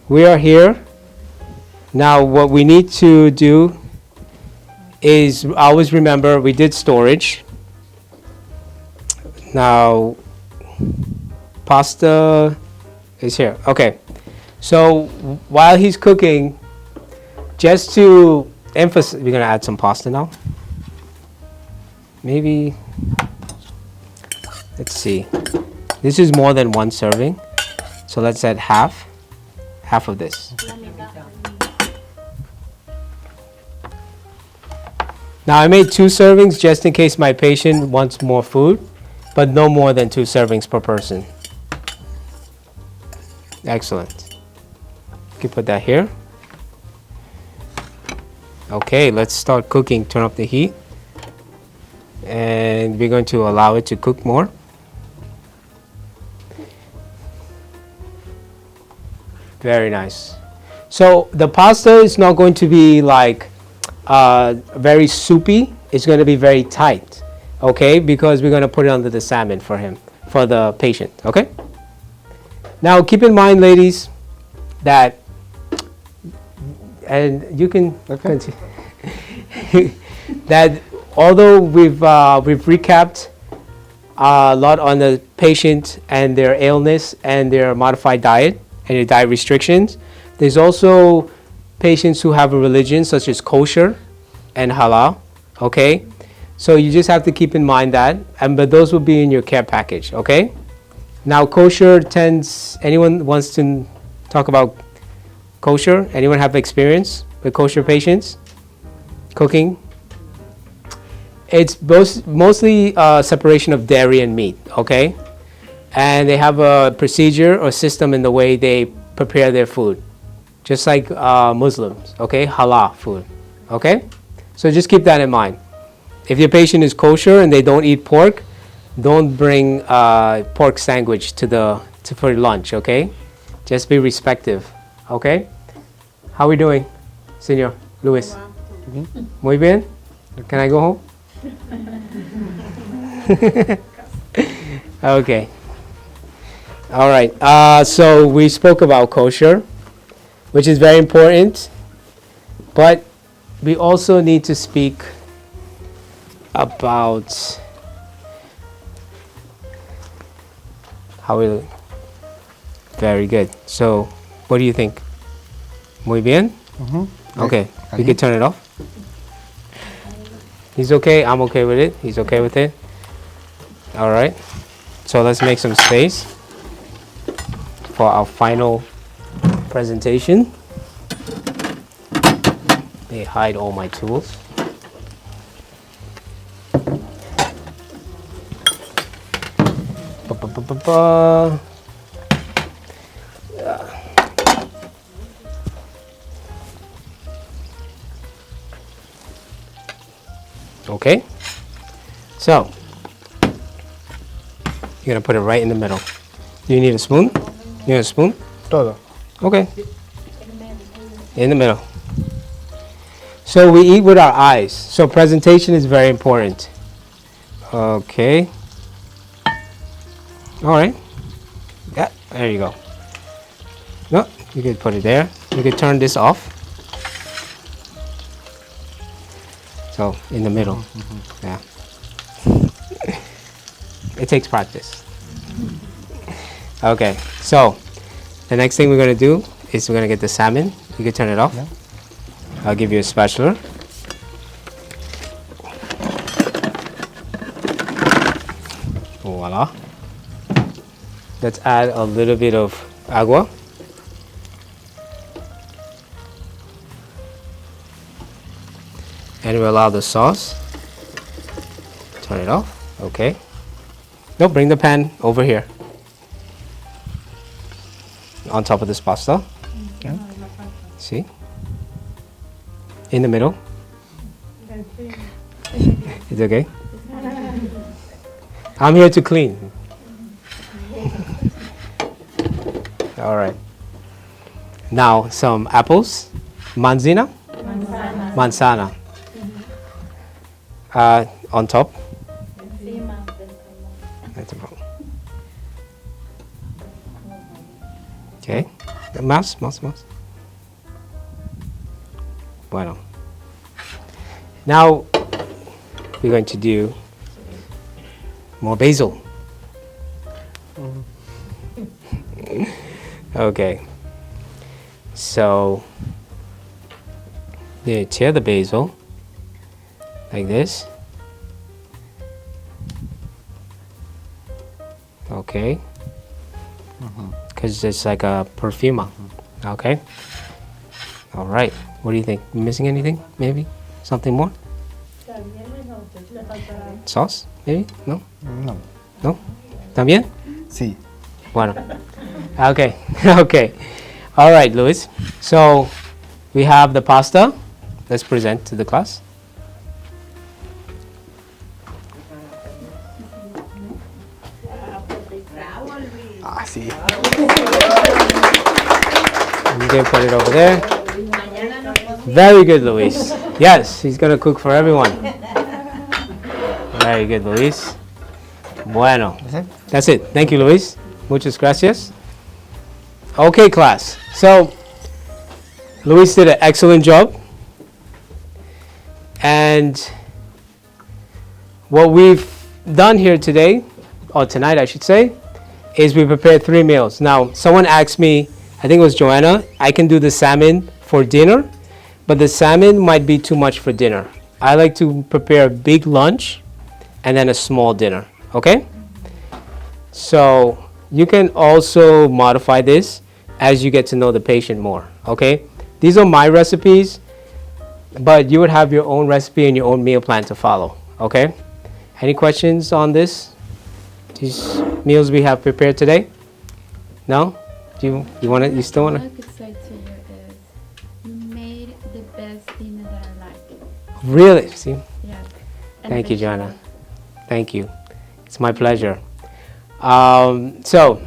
we are here. Now what we need to do is always remember we did storage. Now, pasta is here. Okay. So while he's cooking, just to emphasize, we're going to add some pasta now. Maybe, let's see. This is more than one serving. So let's add half of this. Now I made 2 servings just in case my patient wants more food. But no more than 2 servings per person. Excellent. You can put that here. Okay, let's start cooking. Turn up the heat. And we're going to allow it to cook more. Very nice. So the pasta is not going to be like very soupy. It's going to be very tight. Okay, because we're going to put it under the salmon for him. for the patient, okay? Now keep in mind, ladies, that, and you can Okay. continue, that although we've recapped a lot on the patient and their illness and their modified diet and their diet restrictions, there's also patients who have a religion such as kosher and halal, okay? So you just have to keep in mind that, but those will be in your care package, okay? Now kosher tends, anyone wants to talk about kosher? Anyone have experience with kosher patients? Cooking? It's mostly separation of dairy and meat, okay? And they have a procedure or system in the way they prepare their food, just like Muslims, okay? Halal food, okay? So just keep that in mind. If your patient is kosher and they don't eat pork, don't bring pork sandwich for lunch, okay? Just be respectful, okay? How we doing, Senor Luis? Muy bien? Can I go home? Okay. All right. So we spoke about kosher, which is very important, but we also need to speak about how we. Very good. So, what do you think? Muy bien? Okay. We could turn it off. He's okay. I'm okay with it. He's okay with it. All right. So let's make some space for our final presentation. They hide all my tools. Ba-ba-ba-ba-ba. Okay, so you're gonna put it right in the middle. Do you need a spoon? You need a spoon? Todo. Okay. In the middle. So we eat with our eyes. So presentation is very important. Okay. All right. Yeah, there you go. No, you could put it there. You could turn this off. So in the middle, yeah. It takes practice. Okay, so the next thing we're gonna do is we're gonna get the salmon. You can turn it off. Yeah. I'll give you a spatula. Voila. Let's add a little bit of agua. And we allow the sauce. Turn it off. Okay. No, bring the pan over here. On top of this pasta. Okay. See? In the middle. It's okay? I'm here to clean. All right. Now some apples. Manzana? Manzana. On top. Okay. Mouse. Bueno. Now we're going to do more basil. Okay. So you tear the basil like this. Okay. Because it's like a perfume. Okay. All right. What do you think? Missing anything? Maybe something more? Sauce? Maybe? No? No. No? ¿También? Sí. Bueno. Okay. Okay. All right, Luis. So we have the pasta. Let's present to the class. Ah, sí. You can put it over there. Very good, Luis. Yes, he's going to cook for everyone. Very good, Luis. Bueno. That's it? That's it. Thank you, Luis. Muchas gracias. Okay, class. So, Luis did an excellent job. And what we've done here today, or tonight I should say, is we prepared 3 meals. Now, someone asked me, I think it was Joanna, I can do the salmon for dinner, but the salmon might be too much for dinner. I like to prepare a big lunch and then a small dinner, okay? So you can also modify this as you get to know the patient more, okay? These are my recipes, but you would have your own recipe and your own meal plan to follow, okay? Any questions on this? These meals we have prepared today? No? You want to, you still want All I to? could say to you is you made the best dinner that I like. Really? See? Yeah. And Thank you, vegetable. Joanna. Thank you. It's my pleasure. So,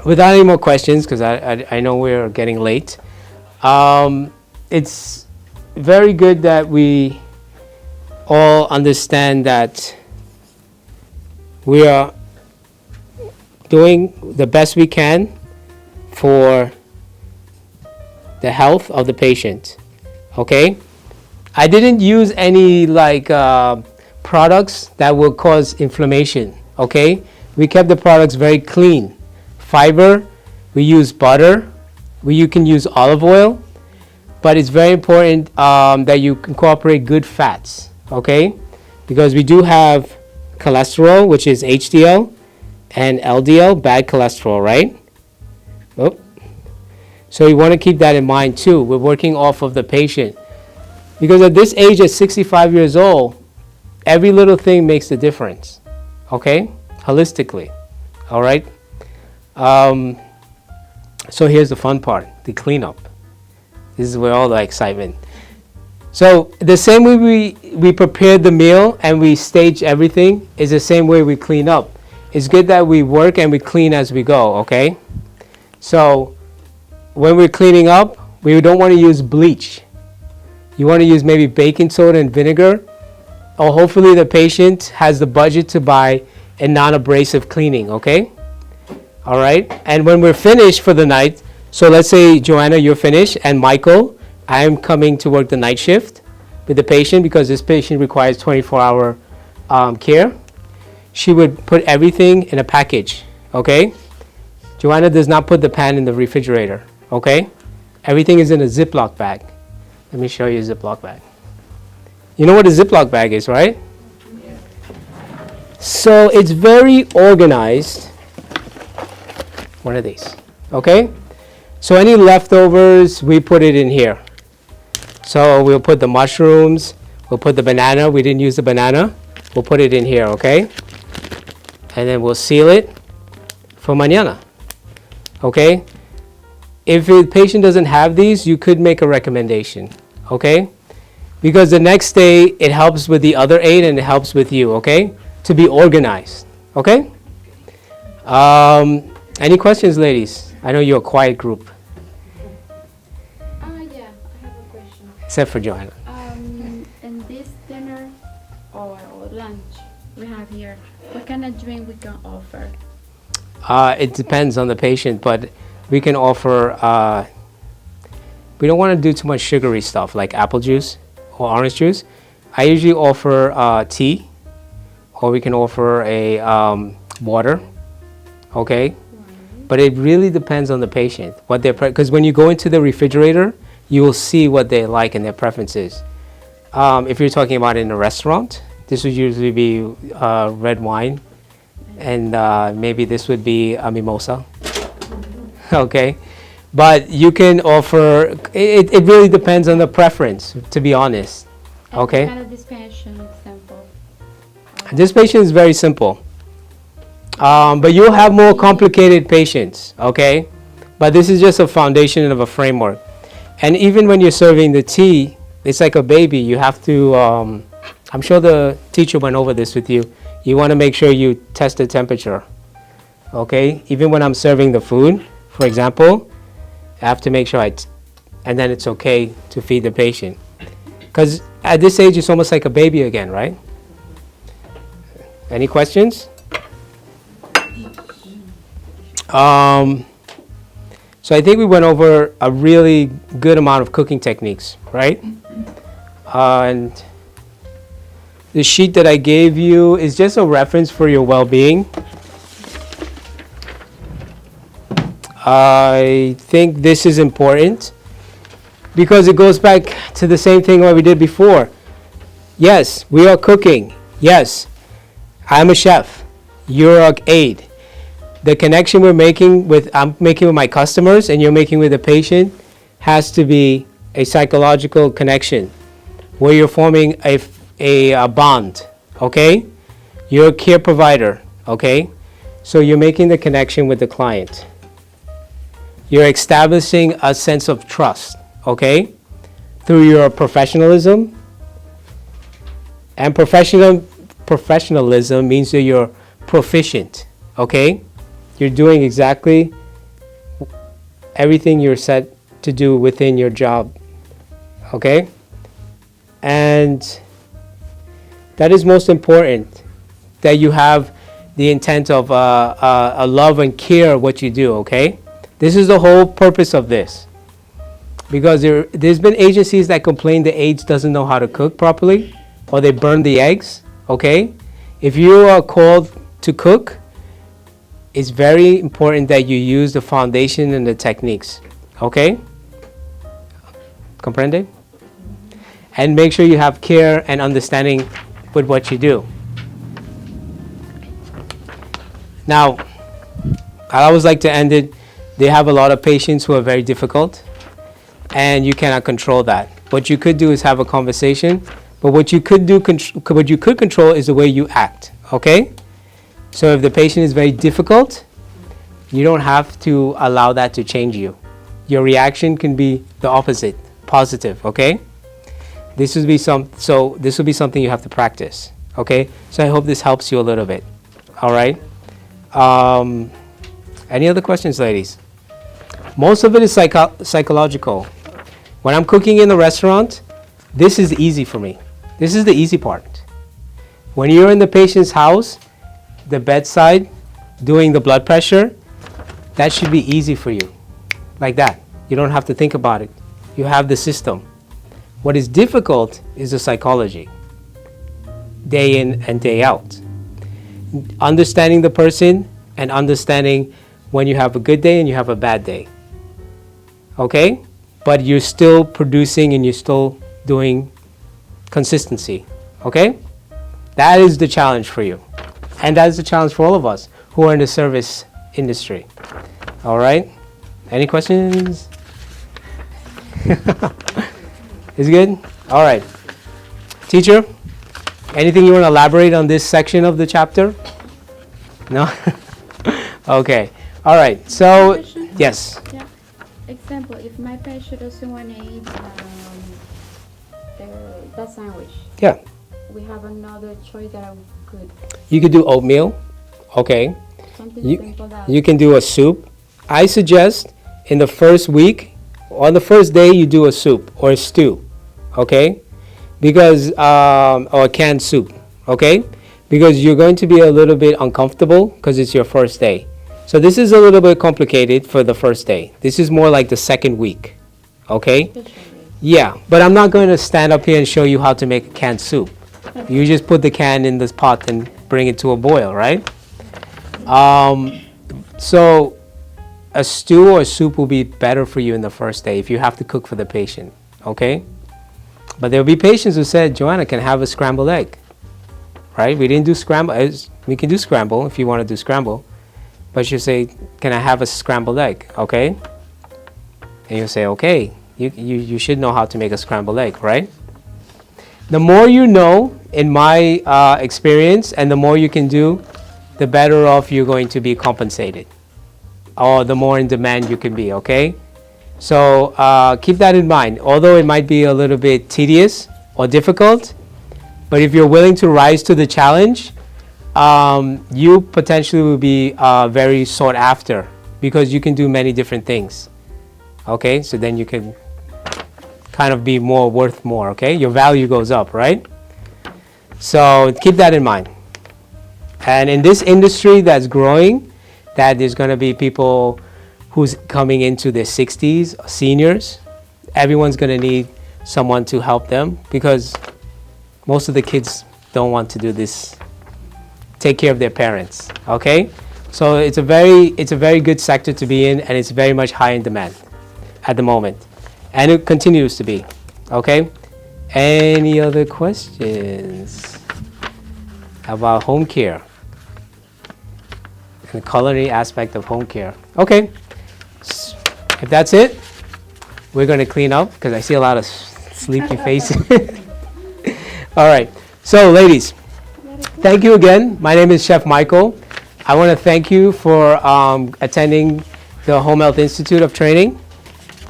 without any more questions, because I know we're getting late, it's very good that we all understand that we are doing the best we can for the health of the patient. Okay? I didn't use any products that will cause inflammation. Okay? We kept the products very clean. Fiber, we use butter, you can use olive oil, but it's very important that you incorporate good fats. Okay? Because we do have cholesterol, which is HDL, and LDL, bad cholesterol, right? Oh. So you want to keep that in mind too. We're working off of the patient. Because at this age, at 65 years old, every little thing makes a difference. Okay? Holistically. All right? So here's the fun part, the cleanup. This is where all the excitement. So the same way we prepared the meal and we stage everything is the same way we clean up. It's good that we work and we clean as we go, okay? So when we're cleaning up, we don't want to use bleach. You want to use maybe baking soda and vinegar, or hopefully the patient has the budget to buy a non-abrasive cleaning, okay? All right? And when we're finished for the night, so let's say, Joanna, you're finished, and Michael, I'm coming to work the night shift with the patient because this patient requires 24-hour care. She would put everything in a package, okay? Joanna does not put the pan in the refrigerator, okay? Everything is in a Ziploc bag. Let me show you a Ziploc bag. You know what a Ziploc bag is, right? Yeah. So it's very organized. One of these, okay? So any leftovers, we put it in here. So we'll put the mushrooms, we'll put the banana. We didn't use the banana. We'll put it in here, okay? And then we'll seal it for mañana, okay? If the patient doesn't have these, you could make a recommendation, okay? Because the next day, it helps with the other aid and it helps with you, okay? To be organized, okay? Any questions, ladies? I know you're a quiet group, Yeah, I have a question. except for Joanna. In this dinner or lunch we have here, what kind of drink we can offer? It depends on the patient, but we can offer, we don't want to do too much sugary stuff like apple juice or orange juice. I usually offer tea, or we can offer a water, okay? But it really depends on the patient, what their because when you go into the refrigerator, you will see what they like and their preferences. If you're talking about in a restaurant, this would usually be red wine, and maybe this would be a mimosa. Okay, but you can offer. It really depends on the preference, to be honest. And Okay. what kind of dispensation example? This patient is very simple. But you'll have more complicated patients, okay? But this is just a foundation of a framework. And even when you're serving the tea, it's like a baby. You have to, I'm sure the teacher went over this with you. You want to make sure you test the temperature, okay? Even when I'm serving the food, for example, I have to make sure and then it's okay to feed the patient. Because at this age, it's almost like a baby again, right? Any questions? So I think we went over a really good amount of cooking techniques, right? And the sheet that I gave you is just a reference for your well-being. I think this is important because it goes back to the same thing what we did before. Yes, we are cooking. Yes, I'm a chef. You're an aide. The connection I'm making with my customers and you're making with the patient has to be a psychological connection where you're forming a bond, okay? You're a care provider, okay? So you're making the connection with the client. You're establishing a sense of trust, okay? Through your professionalism. And professionalism means that you're proficient, okay? You're doing exactly everything you're set to do within your job, okay? And that is most important, that you have the intent of a love and care what you do, okay? This is the whole purpose of this. Because there's been agencies that complain the aides doesn't know how to cook properly, or they burn the eggs, okay? If you are called to cook, it's very important that you use the foundation and the techniques, okay? Comprende? And make sure you have care and understanding with what you do. Now, I always like to end it. They have a lot of patients who are very difficult, and you cannot control that. What you could do is have a conversation, but what you could control is the way you act, okay? So if the patient is very difficult, you don't have to allow that to change you. Your reaction can be the opposite, positive, okay? This will be something you have to practice, okay? So I hope this helps you a little bit, all right? Any other questions, ladies? Most of it is psychological. When I'm cooking in the restaurant, this is easy for me. This is the easy part. When you're in the patient's house, the bedside, doing the blood pressure, that should be easy for you. Like that. You don't have to think about it. You have the system. What is difficult is the psychology. Day in and day out. Understanding the person and understanding when you have a good day and you have a bad day. Okay? But you're still producing and you're still doing consistency. Okay? That is the challenge for you. And that is the challenge for all of us who are in the service industry. All right? Any questions? Is it good? All right. Teacher, anything you want to elaborate on this section of the chapter? No? Okay. All right. So, Question? yes. Yeah. Example, if my patient doesn't want to eat the sandwich, Yeah. we have another choice that I could, You could do oatmeal. Okay. something You, simple that you can do a soup. I suggest in the first week, on the first day, you do a soup or a stew. Okay? Because, or a canned soup. Okay? Because you're going to be a little bit uncomfortable because it's your first day. So this is a little bit complicated for the first day. This is more like the second week. Okay? Yeah, but I'm not going to stand up here and show you how to make a canned soup. You just put the can in this pot and bring it to a boil, right? So a stew or soup will be better for you in the first day if you have to cook for the patient, okay? But there will be patients who said, Joanna, can I have a scrambled egg? Right? We didn't do scramble. We can do scramble if you want to do scramble. But you say, can I have a scrambled egg? Okay? And you say, okay, you should know how to make a scrambled egg, right? The more you know, in my experience, and the more you can do, the better off you're going to be compensated. Or the more in demand you can be, okay? So keep that in mind. Although it might be a little bit tedious or difficult, but if you're willing to rise to the challenge, you potentially will be very sought after because you can do many different things. Okay, so then you can kind of be worth more, okay? Your value goes up, right? So keep that in mind. And in this industry that's growing, that there's going to be people who's coming into their 60s, seniors. Everyone's going to need someone to help them because most of the kids don't want to do this, take care of their parents, okay? So it's a very good sector to be in, and it's very much high in demand at the moment. And it continues to be, okay? Any other questions about home care and the culinary aspect of home care? Okay, if that's it, we're going to clean up because I see a lot of sleepy faces. All right, so ladies, thank you again. My name is Chef Michael. I want to thank you for attending the Home Health Institute of Training,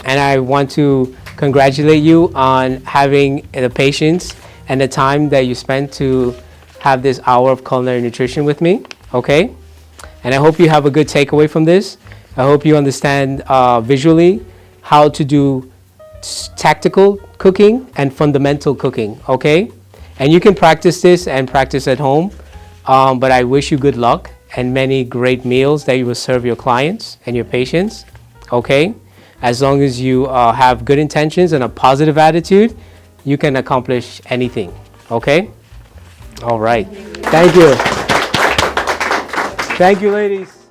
and I want to congratulate you on having the patience and the time that you spent to have this hour of culinary nutrition with me, okay? And I hope you have a good takeaway from this. I hope you understand visually how to do tactical cooking and fundamental cooking, okay? And you can practice this and practice at home, but I wish you good luck and many great meals that you will serve your clients and your patients, okay? As long as you have good intentions and a positive attitude, you can accomplish anything, okay? All right. Thank you. Thank you, ladies.